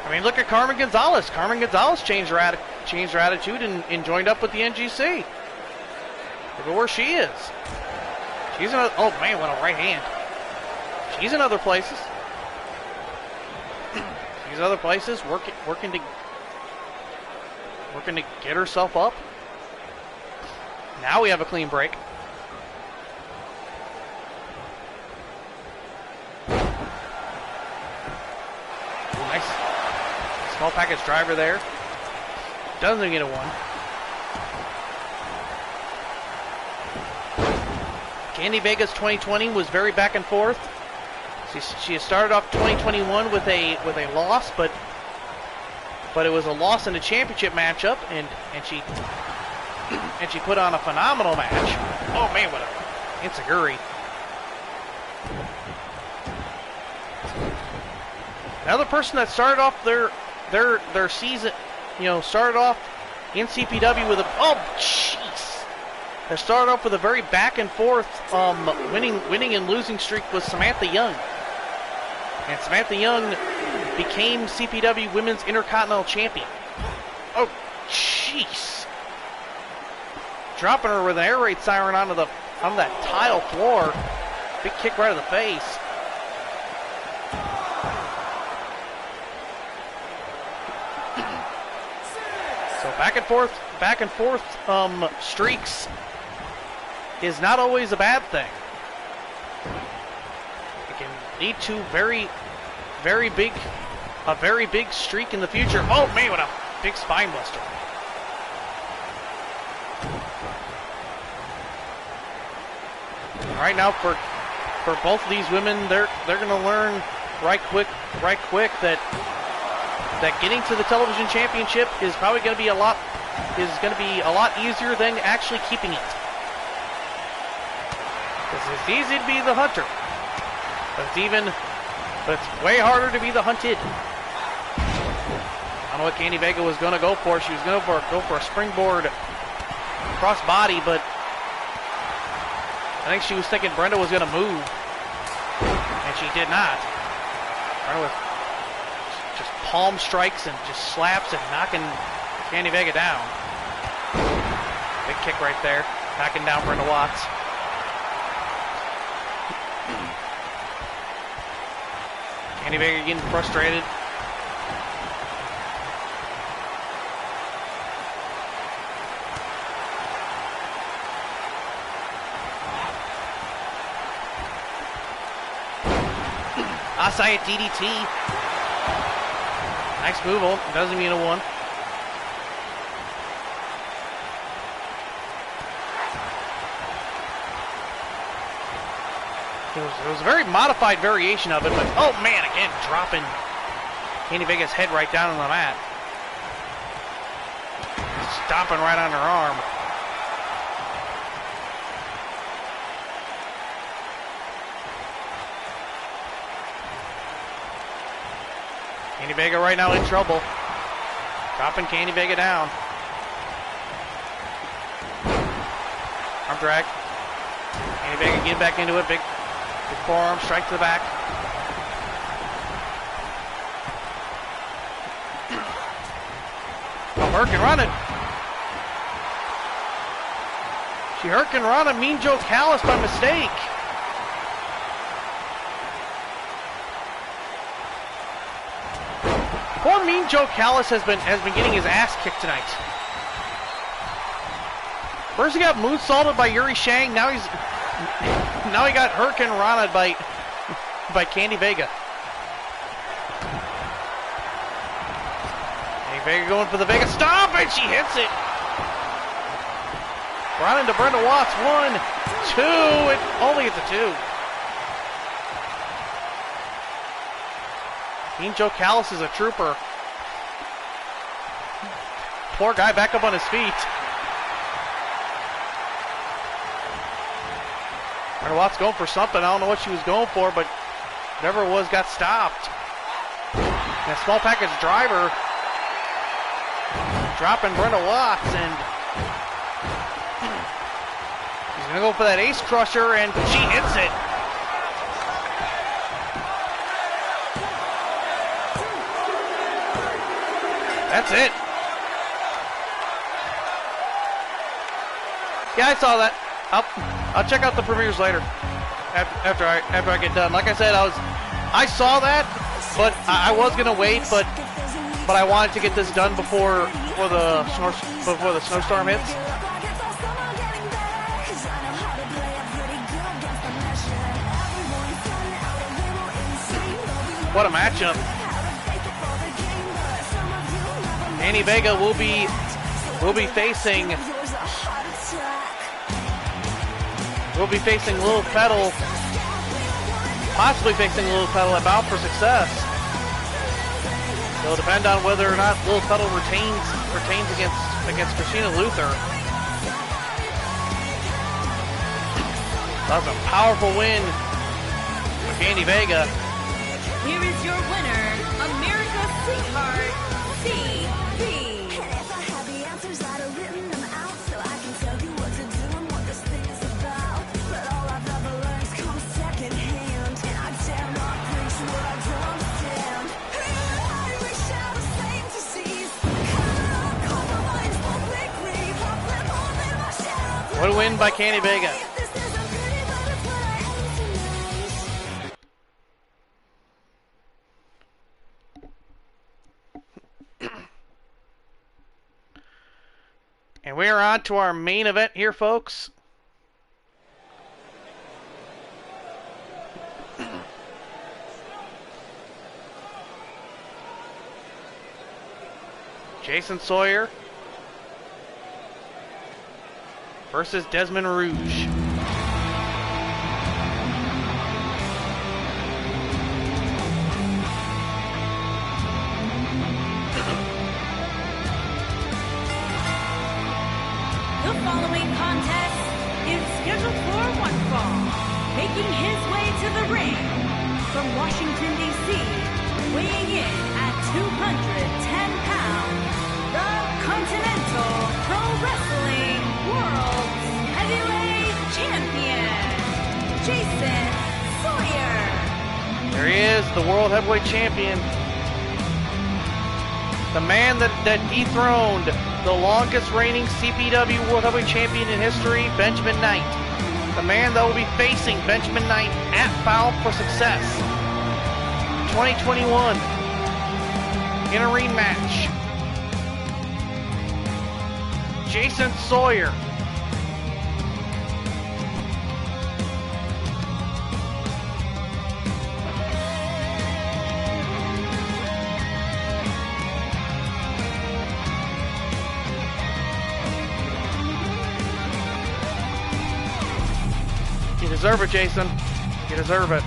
I mean, look at Carmen Gonzalez. Carmen Gonzalez changed her attitude and joined up with the NGC. Look at where she is. She's in a, oh man, what a right hand. She's in other places. She's in other places, working to get herself up. Now we have a clean break. Nice small package driver there. Doesn't get a one. Candy Vega's 2020 was very back and forth. She started off 2021 with a loss, but it was a loss in the championship matchup, and she put on a phenomenal match. Oh man, what a enziguri. Another person that started off their season, started off in CPW with a that started off with a very back and forth winning and losing streak was Samantha Young. And Samantha Young became CPW Women's Intercontinental Champion. Oh, jeez. Dropping her with an air raid siren onto that tile floor. Big kick right to the face. So back and forth streaks is not always a bad thing. It can lead to a very big streak in the future. Oh man, what a big spine buster. Right now for both of these women, they're going to learn right quick that getting to the television championship is probably going to be a lot easier than actually keeping it. Because it's easy to be the hunter, but it's way harder to be the hunted. I don't know what Candy Vega was going to go for. She was going to go for a springboard cross body, but I think she was thinking Brenda was going to move, and she did not. Brenda was just palm strikes and just slaps and knocking Candy Vega down. Big kick right there, knocking down Brenda Watts. Candy Vega getting frustrated. Asai at DDT. Nice move. Doesn't mean a one. It was a very modified variation of it, but oh man, again, dropping Candy Vega's head right down on the mat. Stomping right on her arm. Candy Vega right now in trouble. Dropping Candy Vega down. Arm drag. Candy Vega getting back into it. Big forearm strike to the back. Oh, Hurricane Rana. She Hurricane Rana Mean Joe Callis by mistake. Poor Mean Joe Callis has been getting his ass kicked tonight. First he got moonsaulted by Yuri Shang. Now he got Hurricane Rana by Candy Vega. Candy Vega going for the Vega stomp, and she hits it. Rana into Brenda Watts. 1, 2, it only gets a 2. Mean Joe Callis is a trooper. Poor guy back up on his feet. Brenda Watts going for something. I don't know what she was going for, but whatever it was got stopped. And a small package driver dropping Brenda Watts, and he's going to go for that ace crusher, and she hits it. That's it. Yeah, I saw that. I'll check out the premieres later. after I get done. Like I said, I saw that, but I was gonna wait, but I wanted to get this done before the snowstorm hits. What a matchup! Annie Vega will be facing Lil Petal, possibly facing Lil Petal at Bound for Success. It'll depend on whether or not Lil Petal retains against Christina Luther. That was a powerful win for Annie Vega. Here is your winner, America's Sweetheart, CB. And if I had the answers, I'd have written them out so I can tell you what to do and what this thing is about. But all I've ever learned comes secondhand, and I dare not preach what I don't understand. I wish I was same disease. Call my minds both quickly. Pop them all in my shadow. What a win by Annie Vega. If this isn't pretty, but it's what I am tonight. And we are on to our main event here, folks. Jason Sawyer versus Desmond Rouge. The following contest is scheduled for one fall. Making his way to the ring from Washington, D.C., weighing in at 210 pounds, the Continental Pro Wrestling World Heavyweight Champion, Jason Sawyer. There he is, the World Heavyweight Champion. The man that dethroned the longest reigning CPW World Heavyweight Champion in history, Benjamin Knight. The man that will be facing Benjamin Knight at Bound for Success 2021 in a rematch. Jason Sawyer. You deserve it, Jason. You deserve it.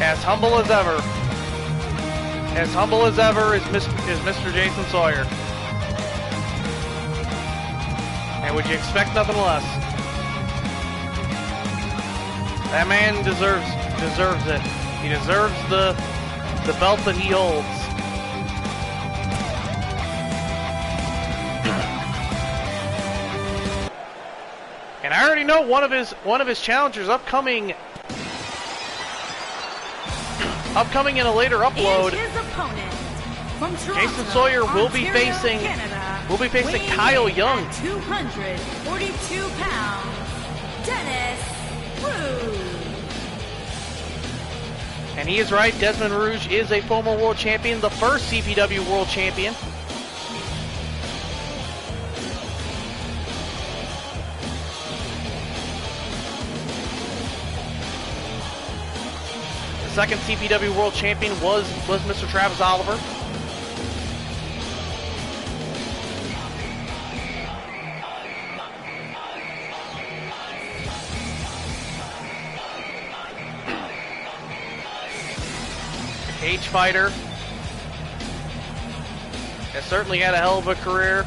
As humble as ever. As humble as ever is Mr. Jason Sawyer. And would you expect nothing less? That man deserves it. He deserves the belt that he holds. And I already know one of his challengers upcoming in a later upload. And his opponent from Toronto, Jason Sawyer will be Ontario, facing Canada, weighing Kyle in Young. at 242 pounds, Dennis Rouge. And he is right, Desmond Rouge is a former world champion, the first CPW world champion. The second CPW world champion was Mr. Travis Oliver. cage fighter. Has certainly had a hell of a career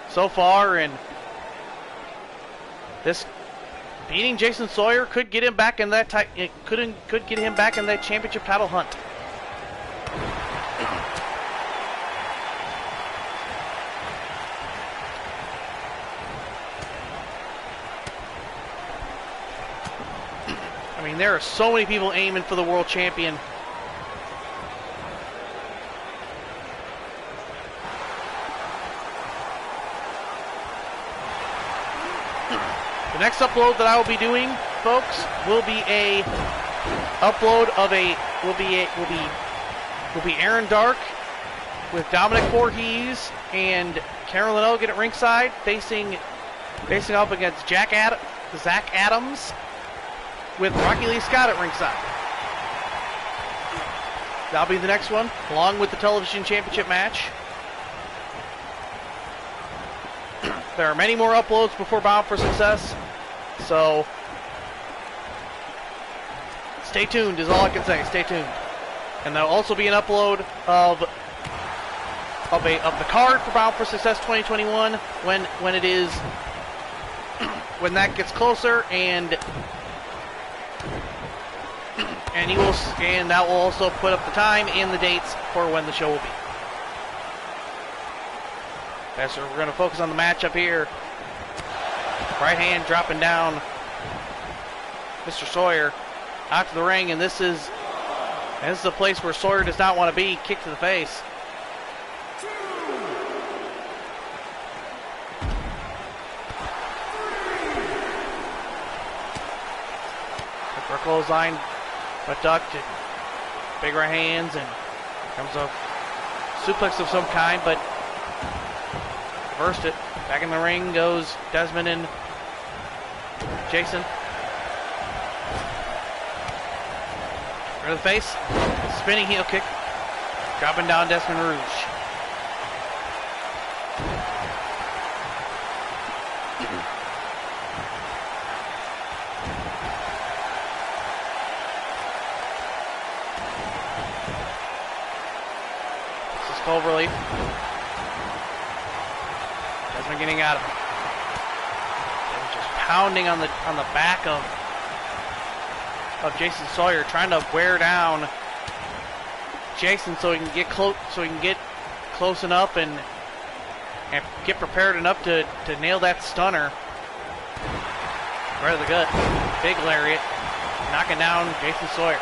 so far, and this beating Jason Sawyer could get him back in that could get him back in that championship title hunt. I mean, there are so many people aiming for the world champion. The next upload that I will be doing, folks, will be a upload of will be Aaron Dark with Dominic Voorhees and Carolyn Elgin at ringside, facing up against Zach Adams with Rocky Lee Scott at ringside. That'll be the next one, along with the television championship match. There are many more uploads before Bound for Success, so stay tuned is all I can say. Stay tuned. And there'll also be an upload of the card for Bound for Success 2021 when it is when that gets closer, and that will also put up the time and the dates for when the show will be. Okay, so we're going to focus on the matchup here. Right hand dropping down Mr. Sawyer out to the ring, and this is a place where Sawyer does not want to be. Kick to the face. For a clothesline, but ducked, and big right hands, and comes a suplex of some kind, but reversed it. Back in the ring goes Desmond and Jason. Right to the face. Spinning heel kick. Dropping down Desmond Rouge. This is Cloverleaf. Desmond getting out of it. Just pounding on the back of Jason Sawyer, trying to wear down Jason so he can get close enough and get prepared enough to nail that stunner. Right to the gut. Big lariat. Knocking down Jason Sawyer.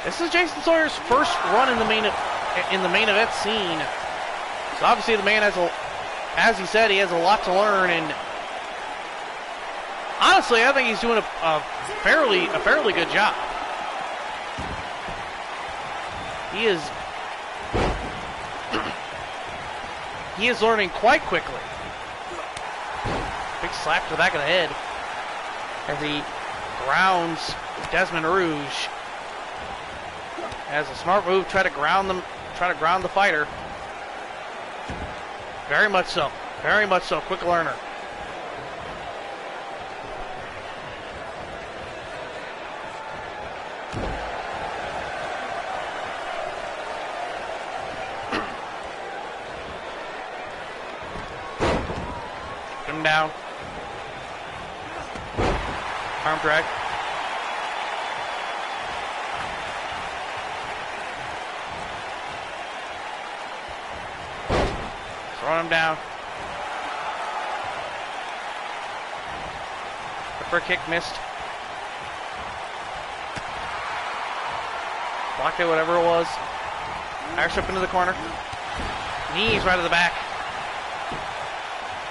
This is Jason Sawyer's first run in the main event scene. So obviously the man as he said, he has a lot to learn, and honestly, I think he's doing a fairly good job. He is learning quite quickly. Big slap to the back of the head as he grounds Desmond Rouge. As a smart move, try to ground the fighter. Very much so. Very much so. Quick learner. Put him down. Arm drag. Throwing him down. Upper kick missed. Blocked it, whatever it was. Irish up into the corner. Knees right to the back.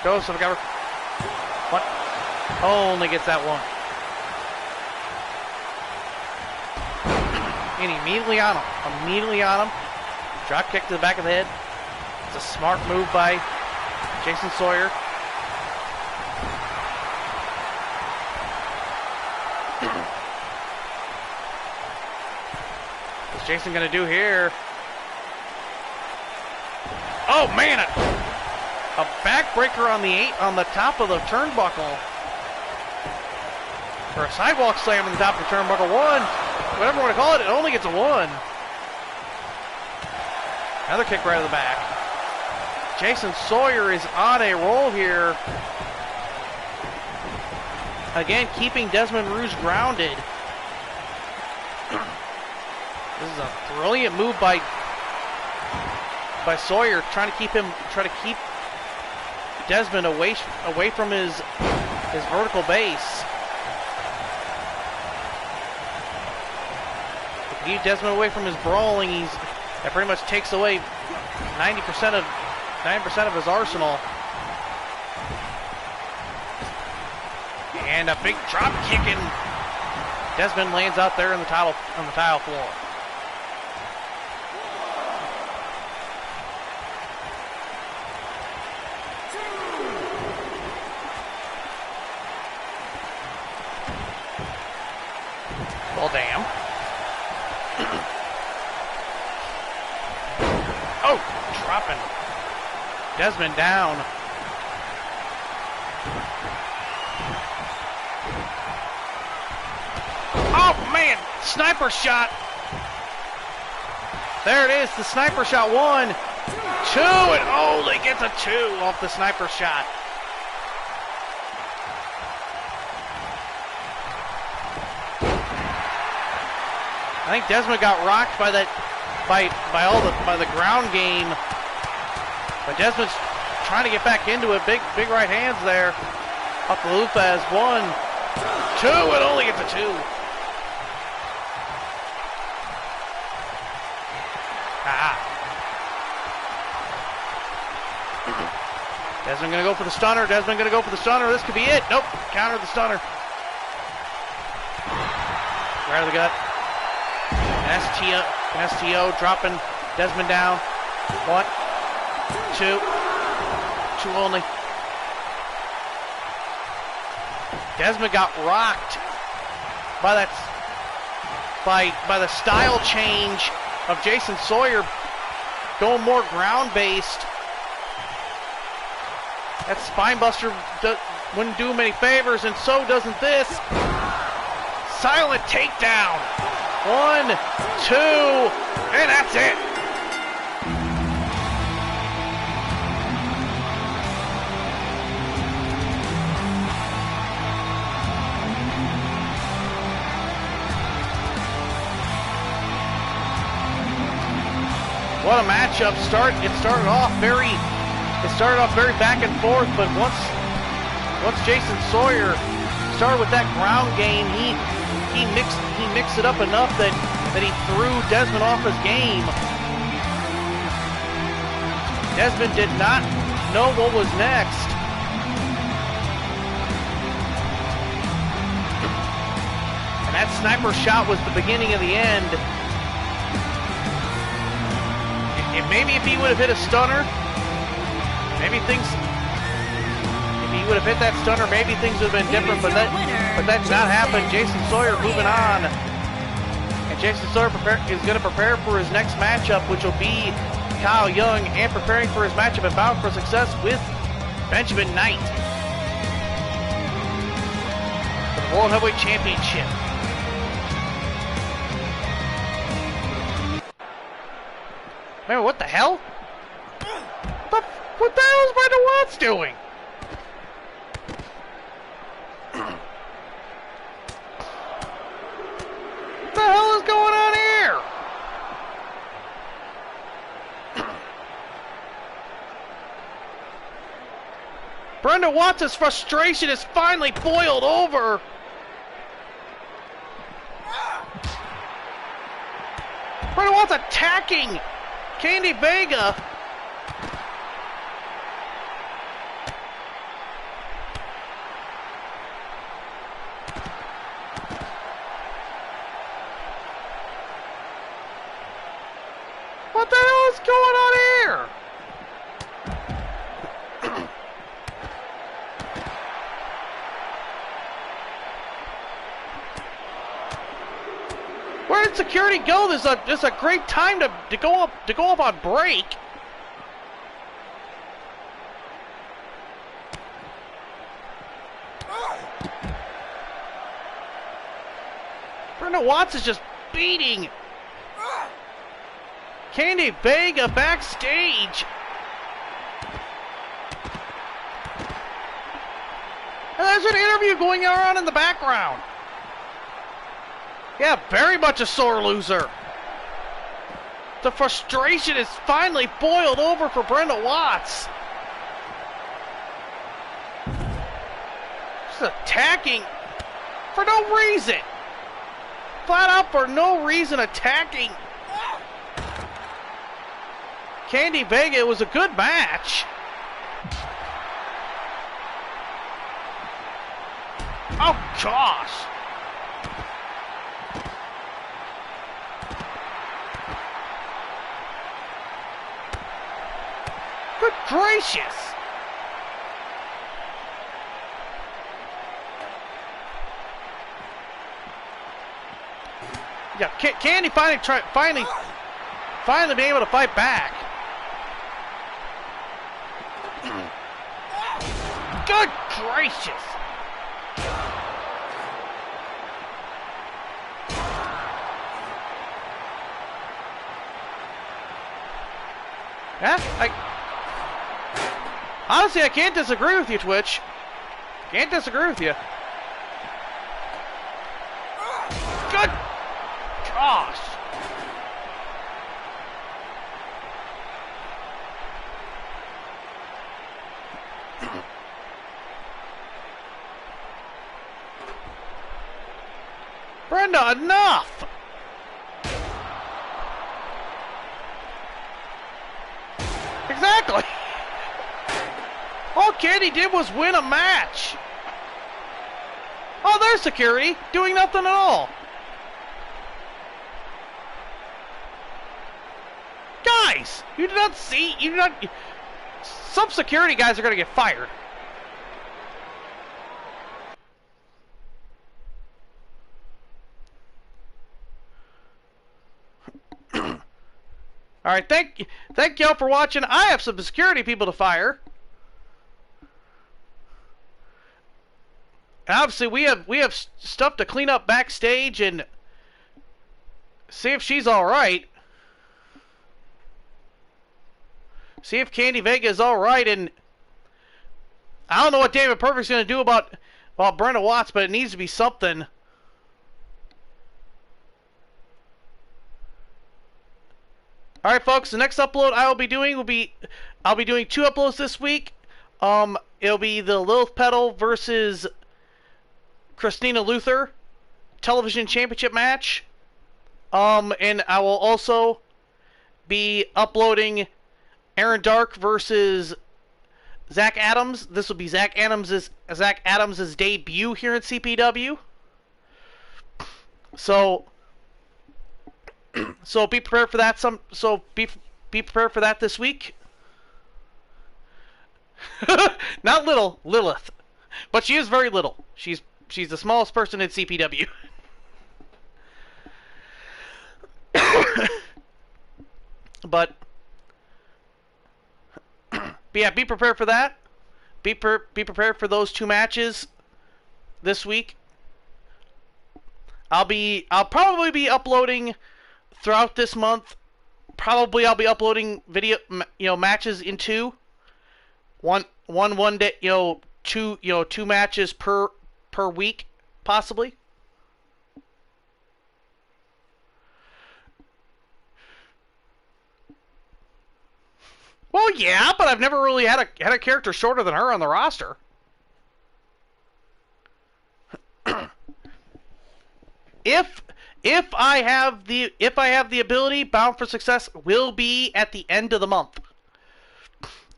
Goes to the cover. What? Only gets that one. And immediately on him. Drop kick to the back of the head. It's a smart move by Jason Sawyer. What's Jason gonna do here? Oh man! A backbreaker on the top of the turnbuckle. Or a sidewalk slam on the top of turnbuckle 1. Whatever you want to call it, it only gets a 1. Another kick right to the back. Jason Sawyer is on a roll here. Again, keeping Desmond Rouge grounded. This is a brilliant move by Sawyer, trying to keep Desmond away from his vertical base. If you keep Desmond away from his brawling, that pretty much takes away 90% of his arsenal. And a big drop kick, and Desmond lands out there on the tile floor. Well, damn. Oh, dropping Desmond down. Oh, man, sniper shot. There it is, the sniper shot. 1, 2, and only gets a 2 off the sniper shot. I think Desmond got rocked by that, by the ground game. But Desmond's trying to get back into it. Big right hands there. Off the loop as 1, 2, and only gets a 2. Desmond gonna go for the stunner. Desmond gonna go for the stunner. This could be it. Nope. Counter the stunner. Right of the gut. An STO dropping Desmond down. 1, 2. 2 only. Desmond got rocked by that, by the style change of Jason Sawyer going more ground-based. That spinebuster wouldn't do him any favors, and so doesn't this. Silent takedown. 1, 2, and that's it. What a matchup! It started off very back and forth, but once Jason Sawyer started with that ground game, he mixed it up enough that he threw Desmond off his game. Desmond did not know what was next. And that sniper shot was the beginning of the end. Maybe if he would have hit a stunner, maybe things. If he would have hit that stunner, maybe things would have been different. But that's not happened. Jason Sawyer moving on, and Jason Sawyer is going to prepare for his next matchup, which will be Kyle Young, and preparing for his matchup at Bound for Success with Benjamin Knight for the World Heavyweight Championship. Man, what the hell? What the hell is Brandon Watts doing? What the hell is going on here? Brandon Watts' frustration is finally boiled over. Brandon Watts attacking Candy Vega. What the hell is going on here? Where did security go? This is a great time to go up on break. Brenda Watts is just beating Candy Vega backstage. And there's an interview going on in the background. Yeah, very much a sore loser. The frustration is finally boiled over for Brenda Watts. Just attacking for no reason. Flat out for no reason attacking Candy Vega. It was a good match. Oh, gosh. Good gracious. Yeah, Candy finally being able to fight back. Good gracious. Yeah, honestly, I can't disagree with you, Twitch. Can't disagree with you. Good gosh. Brenda, enough! Exactly! All Candy did was win a match! Oh, there's security, doing nothing at all! Guys! You do not see, some security guys are gonna get fired. All right, thank y'all for watching. I have some security people to fire. And obviously, we have stuff to clean up backstage and see if she's all right. See if Candy Vega is all right. And I don't know what David Perfect's going to do about Brenda Watts, but it needs to be something. All right, folks. The next upload I'll be doing I'll be doing 2 uploads this week. It'll be the Lilith Petal versus Christina Luther television championship match. And I will also be uploading Aaron Dark versus Zach Adams. This will be Zach Adams' debut here in CPW. So be prepared for that. Be prepared for that this week. Not little, Lilith, but she is very little. She's the smallest person in CPW. But yeah, be prepared for that. Be prepared for those 2 matches this week. I'll probably be uploading throughout this month. Probably I'll be uploading video, matches in 2. One day, 2 matches per week, possibly. Well, yeah, but I've never really had a character shorter than her on the roster. If I have the ability, Bound for Success will be at the end of the month.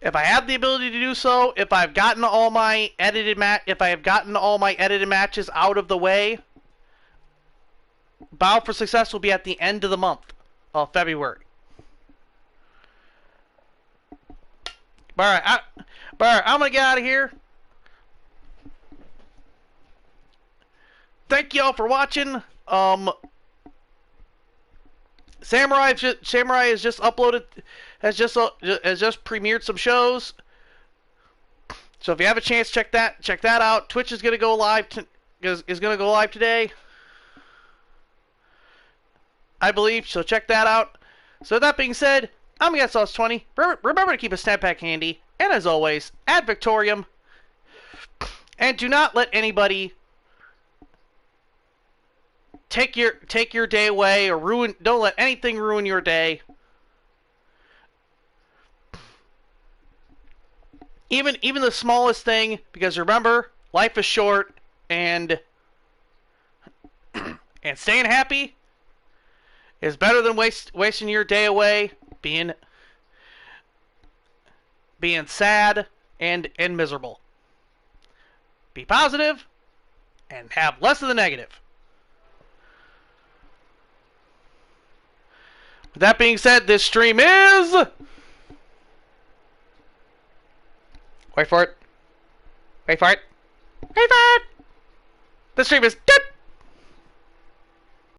If I have the ability to do so, if I've gotten all my edited matches out of the way, Bound for Success will be at the end of the month of February. Alright, I'm gonna get out of here. Thank y'all for watching. Samurai has just uploaded, has just premiered some shows. So if you have a chance, check that out. Twitch is gonna go live. Is gonna go live today. I believe. So check that out. So that being said, I'm GetSauce20. Remember to keep a snap pack handy. And as always, ad Victorium. And do not let anybody take your day away or don't let anything ruin your day. Even the smallest thing, because remember, life is short, and staying happy is better than wasting your day away being sad and miserable. Be positive and have less of the negative. With that being said, this stream is... Wait for it. Wait for it. Wait for it. This stream is...